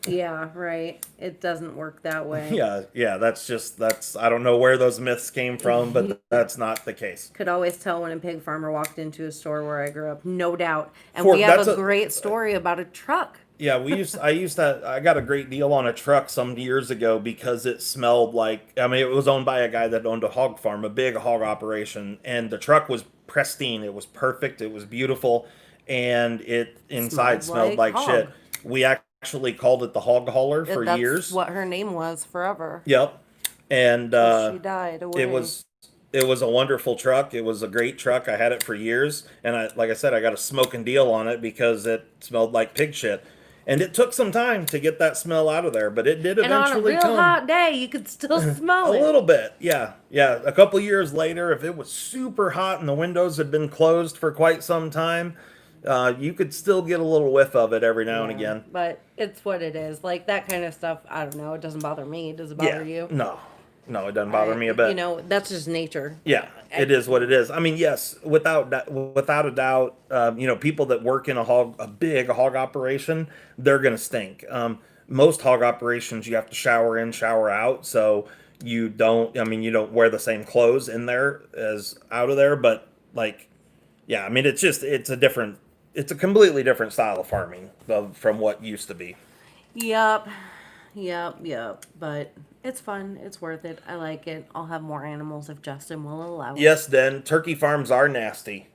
Yeah, right. It doesn't work that way. Yeah, that's I don't know where those myths came from, but that's not the case. Could always tell when a pig farmer walked into a store where I grew up, no doubt. And we For have a that's a great story about a truck. Yeah, I got a great deal on a truck some years ago because it smelled like, I mean, it was owned by a guy that owned a hog farm, a big hog operation, and the truck was pristine. It was perfect. It was beautiful, and it inside Smelled smelled like like shit. hog. We actually called it the hog hauler for That's years. what her name was forever. Yep. And Till she died it away. was it was a wonderful truck. It was a great truck. I had it for years, and like I said, I got a smoking deal on it because it smelled like pig shit. And it took some time to get that smell out of there, but it did And on a eventually real come. hot day, you could still A smell it. little bit, yeah, yeah. A couple years later, if it was super hot and the windows had been closed for quite some time, you could still get a little whiff of it every now and Yeah, again. but it's what it is. Like that kind of stuff, I don't know. It doesn't bother me. Does it bother Yeah, you? no, no, it doesn't bother me a bit. That's just nature. Yeah, it is what it is. I mean, yes, without a doubt, people that work in a big hog operation, they're gonna stink. Most hog operations, you have to shower in, shower out, so you don't. I mean, you don't wear the same clothes in there as out of there. But like, yeah, I mean, it's a completely different style of farming from what used to be. Yep. Yep. But it's fun. It's worth it. I like it. I'll have more animals if Justin will allow it. Yes, then turkey farms are nasty.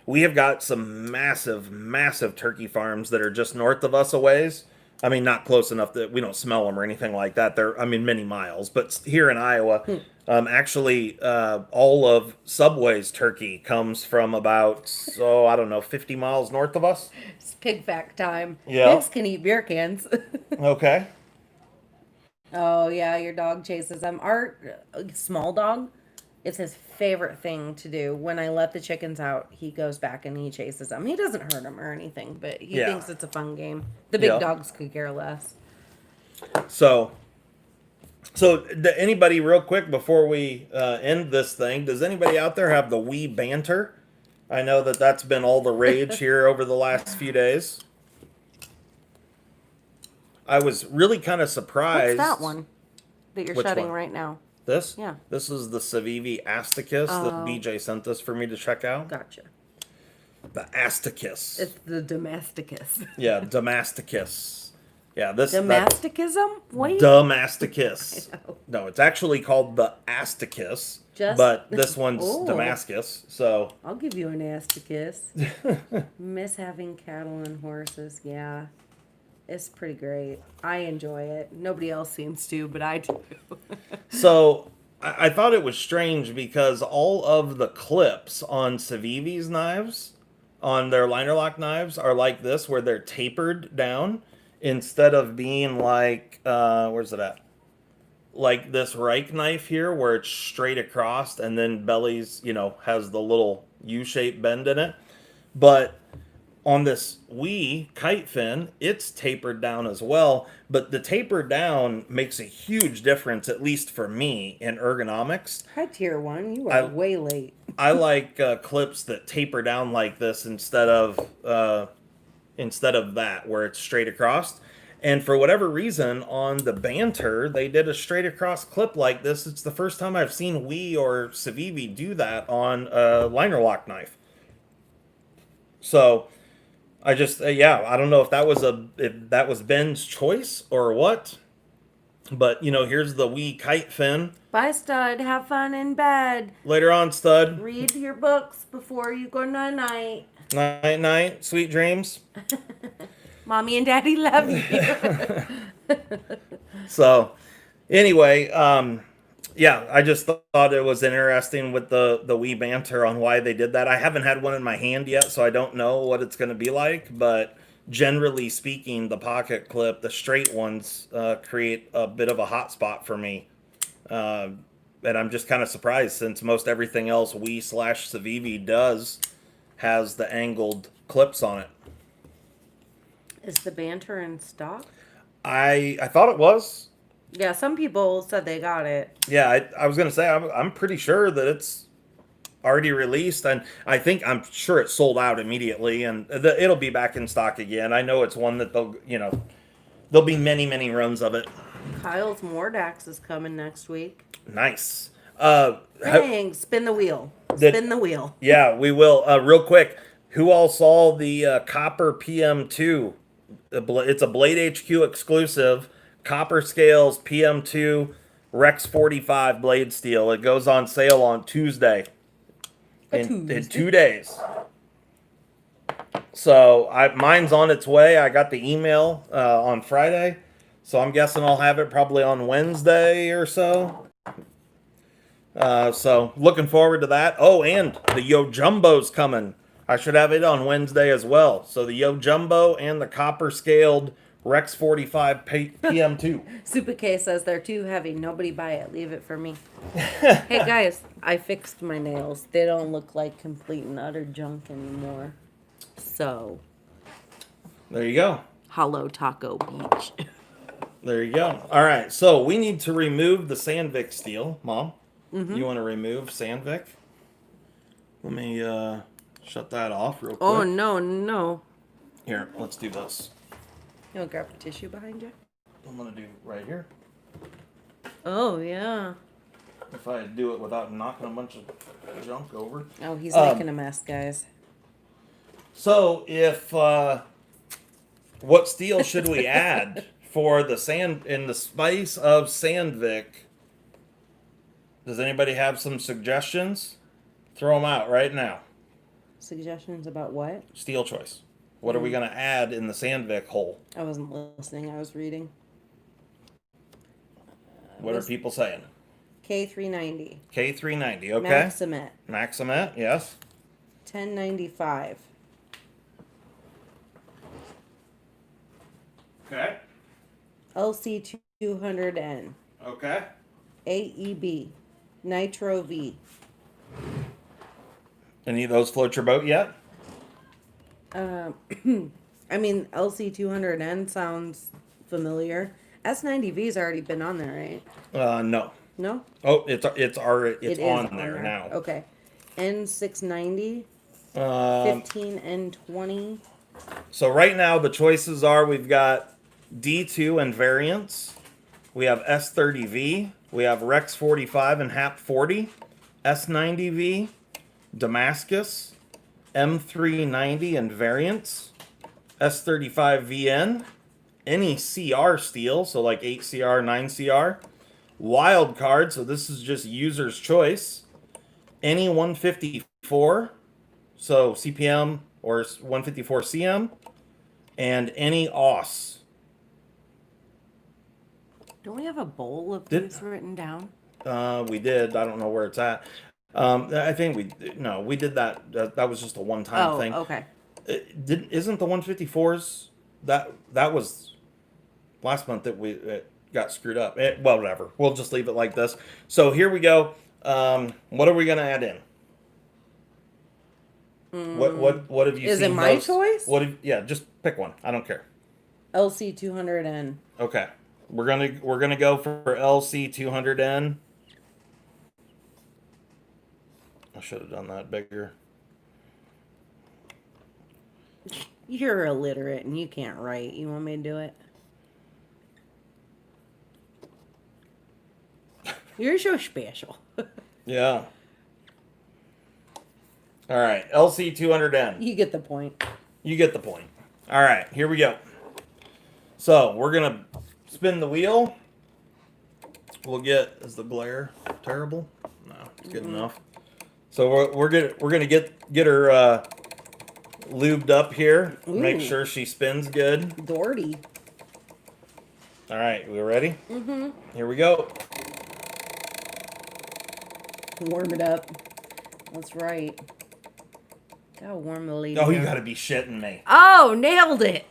We have got some massive, massive turkey farms that are just north of us a ways. I mean, not close enough that we don't smell them or anything like that. They're, I mean, many miles. But here in Iowa, actually, all of Subway's turkey comes from about, so I don't know, 50 miles north of us. It's pig fact time. Yeah. Pigs can eat beer cans. Okay. Oh, yeah, your dog chases them. Our small dog, it's his favorite thing to do. When I let the chickens out, he goes back and he chases them. He doesn't hurt them or anything, but he Yeah. thinks it's a fun game. The big Yeah. dogs could care less. So, anybody, real quick before we end this thing, does anybody out there have the wee banter? I know that that's been all the rage here over the last few days. I was really kind of What's surprised. that one that you're Which shutting one? right now? This? Yeah. This is the Civivi Asticus that Oh. BJ sent us for me to check out. Gotcha. The Asticus. It's the Domesticus. Yeah, Damasticus. Yeah, that Domesticism? Wait. Damasticus. I know. No, it's actually called the Asticus, Just- but this one's Oh. Damascus. So I'll give you an ass to kiss. Miss having cattle and horses. Yeah. It's pretty great. I enjoy it. Nobody else seems to, but I do. So I thought it was strange because all of the clips on Civivi's knives, on their liner lock knives, are like this, where they're tapered down instead of being like, where's it at? Like this Reich knife here, where it's straight across and then belly's, has the little U-shaped bend in it. But on this Wii kite fin, it's tapered down as well, but the taper down makes a huge difference, at least for me, in ergonomics. Hi, Tier 1. You are way late. I like clips that taper down like this instead of that, where it's straight across. And for whatever reason, on the Banter, they did a straight across clip like this. It's the first time I've seen Wii or Civivi do that on a liner lock knife. So I just, I don't know if that was Ben's choice or what, but here's the Wii kite fin. Bye, stud. Have fun in bed. Later on, stud. Read your books before you go night-night. Night, night. Sweet dreams. Mommy and Daddy love you. So, anyway, I just thought it was interesting with the Wii Banter on why they did that. I haven't had one in my hand yet, so I don't know what it's going to be like, but generally speaking, the pocket clip, the straight ones, create a bit of a hot spot for me. And I'm just kind of surprised, since most everything else Wii/Civivi does has the angled clips on it. Is the Banter in stock? I thought it was. Yeah, some people said they got it. Yeah, I was going to say, I'm pretty sure that it's already released, and I'm sure it sold out immediately, and it'll be back in stock again. I know it's one that there'll be many, many runs of it. Kyle's Mordax is coming next week. Nice. Dang, spin the wheel. Spin the wheel. Yeah, we will. Real quick, who all saw the Copper PM2? It's a Blade HQ exclusive. Copper Scales PM2 Rex 45 blade steel. It goes on sale on Tuesday. In 2 days. So mine's on its way. I got the email on Friday. So I'm guessing I'll have it probably on Wednesday or so. So looking forward to that. Oh, and the Yo Jumbo's coming. I should have it on Wednesday as well. So the Yo Jumbo and the copper scaled Rex 45 PM2. Super K says they're too heavy. Nobody buy it. Leave it for me. Hey guys, I fixed my nails. They don't look like complete and utter junk anymore. So, There you go. Hollow Taco Beach. There you go. All right, so we need to remove the Sandvik steel. Mom, you want to remove Sandvik? Let me shut that off real quick. Oh, no. Here, let's do this. You want to grab a tissue behind you? I'm going to do right here. Oh, yeah. If I do it without knocking a bunch of junk over. Oh, he's making a mess, guys. So, what steel should we add for the sand in the spice of Sandvik? Does anybody have some suggestions? Throw them out right now. Suggestions about what? Steel choice. What are we going to add in the Sandvik hole? I wasn't listening. I was reading. What are people saying? K390. K390, okay. Maximet. Maximet, yes. 1095. Okay. LC200N. Okay. AEB. Nitro V. Any of those float your boat yet? I mean, LC200N sounds familiar. S90V's already been on there, right? No. No? Oh, it's already It is on there now. Okay. N690. Um, 15 N20. So right now the choices are we've got D2 and variants. We have S30V. We have Rex 45 and HAP 40. S90V. Damascus. M390 and variants, S35VN, any CR steel, so like 8CR, 9CR, wild card, so this is just user's choice, any 154, so CPM or 154 CM, and any OS. Don't we have a bowl of Did- these written down? We did. I don't know where it's at. I think we did that. That was just a one-time thing. Okay. Isn't the 154s that was last month that it got screwed up? Well, whatever. We'll just leave it like this. So here we go. What are we gonna add in? What have you Is seen? it my most? choice? Yeah, just pick one. I don't care. LC 200N. Okay, we're gonna go for LC 200N. I should have done that bigger. You're illiterate and you can't write. You want me to do it? You're so special. Yeah. All right, LC 200N. You get the point. You get the point. All right, here we go. So we're gonna spin the wheel. We'll get. Is the glare terrible? No, it's good enough. So we're gonna get her lubed up here. Make Ooh. sure she spins good. Doherty. All right, we ready? Mm-hmm. Here we go. Warm it up. That's right. Gotta warm the lady. Oh, you up. gotta be shitting me. Oh, nailed it.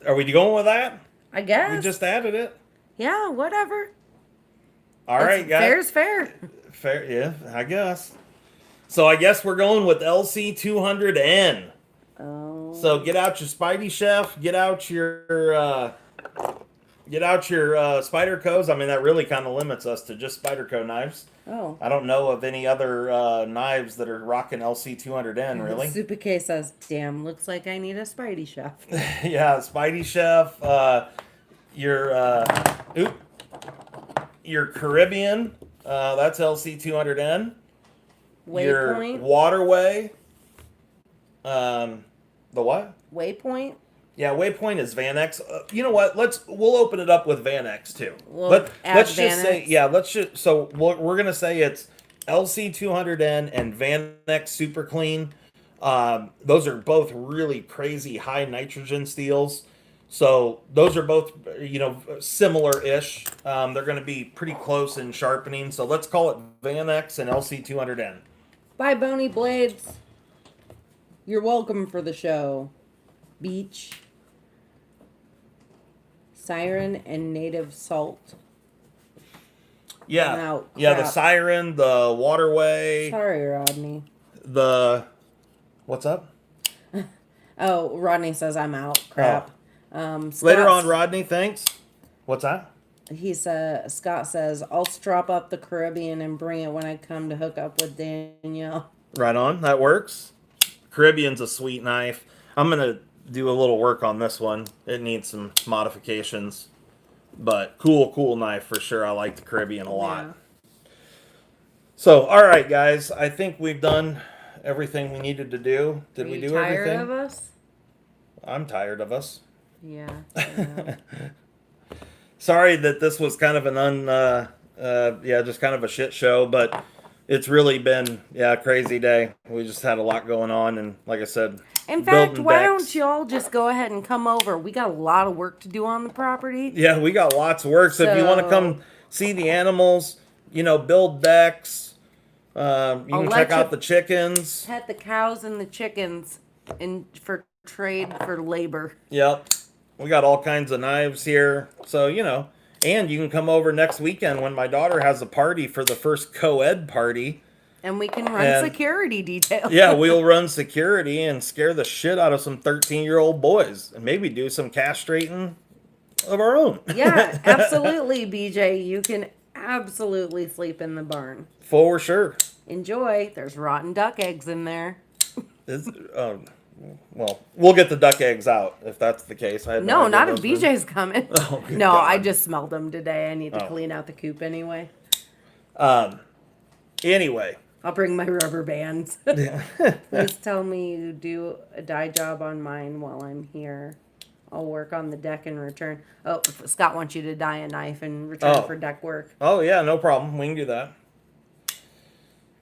Are we going with that? I guess. We just added it. Yeah, whatever. All right, guys. Fair's fair. Fair, yeah, I guess. So I guess we're going with LC 200N. Oh. So get out your Spidey Chef. Get out your Spydercos. I mean, that really kind of limits us to just Spyderco knives. Oh. I don't know of any other knives that are rocking LC 200N, really. Super K says, damn, looks like I need a Spidey chef. Yeah, Spidey Chef. Your Caribbean. That's LC 200N. Your Waypoint. Waterway. The what? Waypoint. Yeah, Waypoint is Van X. You know what? We'll open it up with Van X too. Let's just say So we're gonna say it's LC 200N and Van X Super Clean. Those are both really crazy high nitrogen steels. So those are both similar-ish. They're gonna be pretty close in sharpening. So let's call it Van X and LC 200N. Bye, Bony Blades. You're welcome for the show. Beach. Siren and Native Salt. Yeah, Now, yeah. The crap. Siren, the Waterway, Sorry, Rodney. what's up? Oh, Rodney says I'm out. Crap. Later Scott's- on, Rodney. Thanks. What's that? Scott says, I'll strap up the Caribbean and bring it when I come to hook up with Danielle. Right on. That works. Caribbean's a sweet knife. I'm gonna do a little work on this one. It needs some modifications, but cool knife for sure. I like the Caribbean a lot. Yeah. So, all right, guys. I think we've done everything we needed to do. Did Are we you do tired everything? of us? I'm tired of us. Yeah. I know. Sorry that this was kind of just kind of a shit show, but it's really been a crazy day. We just had a lot going on, and like I said, In fact, building why decks. don't y'all just go ahead and come over? We got a lot of work to do on the property. Yeah, we got lots of work. So if you want to So- come see the animals, build decks, you can let check you- out the chickens. Pet the cows and the chickens for trade for labor. Yep. We got all kinds of knives here. So, and you can come over next weekend when my daughter has a party for the first co-ed party. And we can run And- security detail. Yeah, we'll run security and scare the shit out of some 13-year-old boys and maybe do some castrating of our own. Yeah, absolutely, BJ. You can absolutely sleep in the barn. For sure. Enjoy. There's rotten duck eggs in there. Well, we'll get the duck eggs out if that's the case. I had No, idea not if those were- BJ's coming. Oh, good No, I God. just smelled them today. I need to Oh. clean out the coop anyway. Anyway, I'll bring my rubber bands. Yeah. Please tell me you do a dye job on mine while I'm here. I'll work on the deck and return. Oh, Scott wants you to dye a knife and return for deck work. Oh, yeah, no problem. We can do that.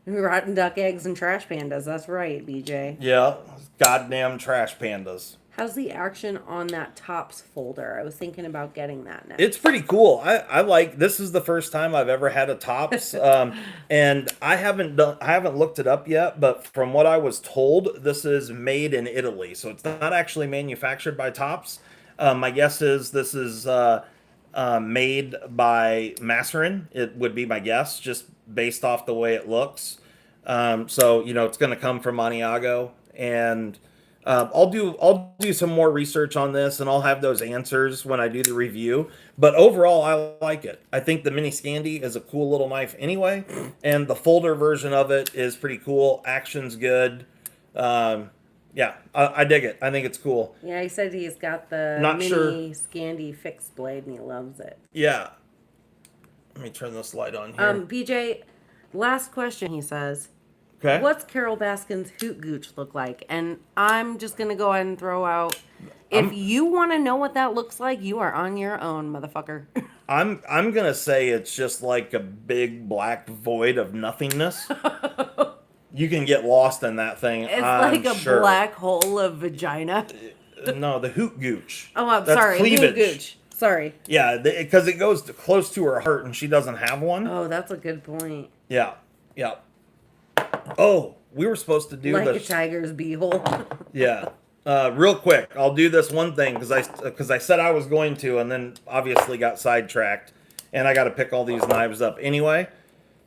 Rotten duck eggs and trash pandas. That's right, BJ. Yeah, goddamn trash pandas. How's the action on that tops folder? I was thinking about getting that next. It's pretty cool. I like, this is the first time I've ever had a tops, and I haven't looked it up yet. But from what I was told, this is made in Italy, so it's not actually manufactured by Tops. My guess is this is made by Masserin. It would be my guess, just based off the way it looks. So it's going to come from Maniago, and I'll do some more research on this, and I'll have those answers when I do the review. But overall, I like it. I think the Mini Scandi is a cool little knife anyway, and the folder version of it is pretty cool. Action's good. Yeah, I dig it. I think it's cool. Yeah, he said he's got the Mini Scandi fixed blade, and he loves it. Yeah. Let me turn this light on here. BJ, last question, he says. Okay. What's Carol Baskin's Hoot Gooch look like? And I'm just going to go ahead and throw out, if you want to know what that looks like, you are on your own, motherfucker. I'm going to say it's just like a big black void of nothingness. You can get lost in that thing. It's like a black hole of vagina. No, the Hoot Gooch. Oh, I'm sorry. Hoot Gooch. Sorry. Yeah, because it goes close to her heart and she doesn't have one. Oh, that's a good point. Yeah. Yeah. Oh, we were supposed to do like a tiger's beehole. Yeah. Real quick, I'll do this one thing because I said I was going to, and then obviously got sidetracked, and I got to pick all these knives up anyway.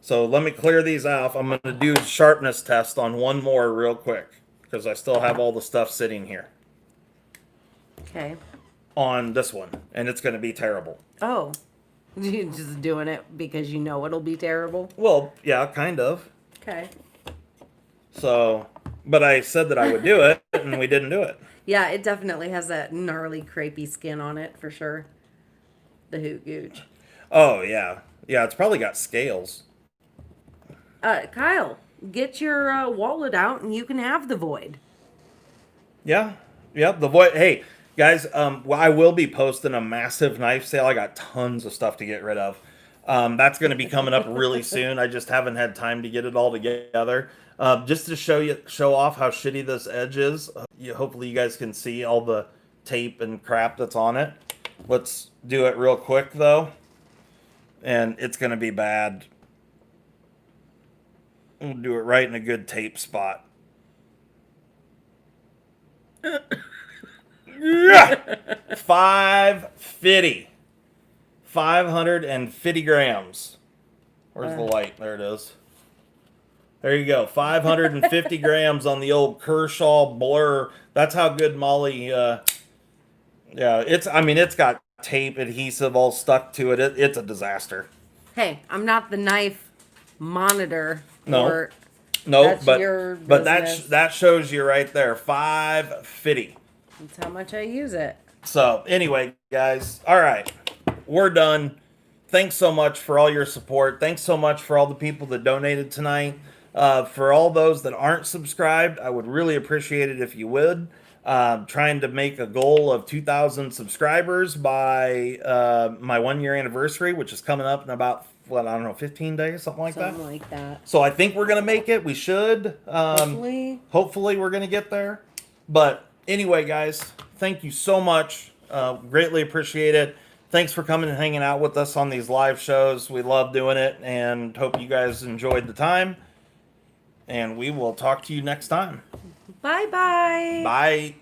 So let me clear these off. I'm going to do a sharpness test on one more real quick because I still have all the stuff sitting here. Okay. On this one, and it's going to be terrible. Oh, you're just doing it because you know it'll be terrible? Well, yeah, kind of. Okay. So, but I said that I would do it, and we didn't do it. Yeah, it definitely has that gnarly, crepey skin on it, for sure. The Hoot Gooch. Oh, yeah. Yeah, it's probably got scales. Kyle, get your wallet out, and you can have the Void. Yeah. Yep, the Void. Hey, guys, I will be posting a massive knife sale. I got tons of stuff to get rid of. That's going to be coming up really soon. I just haven't had time to get it all together. Just to show off how shitty this edge is. Hopefully you guys can see all the tape and crap that's on it. Let's do it real quick though. And it's going to be bad. We'll do it right in a good tape spot. Yeah! 550. 550 grams. Where's the light? There it is. There you go. 550 grams on the old Kershaw Blur. That's how good Molly, yeah, it's got tape, adhesive all stuck to it. It's a disaster. Hey, I'm not the knife monitor. No, that's but your that shows you right there. 550. That's how much I use it. So anyway, guys, all right, we're done. Thanks so much for all your support. Thanks so much for all the people that donated tonight. For all those that aren't subscribed, I would really appreciate it if you would. Trying to make a goal of 2,000 subscribers by my 1 year anniversary, which is coming up in about, 15 days, something like that. So I think we're going to make it. We should. Hopefully we're going to get there. But anyway, guys, thank you so much. Greatly appreciate it. Thanks for coming and hanging out with us on these live shows. We love doing it and hope you guys enjoyed the time. And we will talk to you next time. Bye-bye. Bye.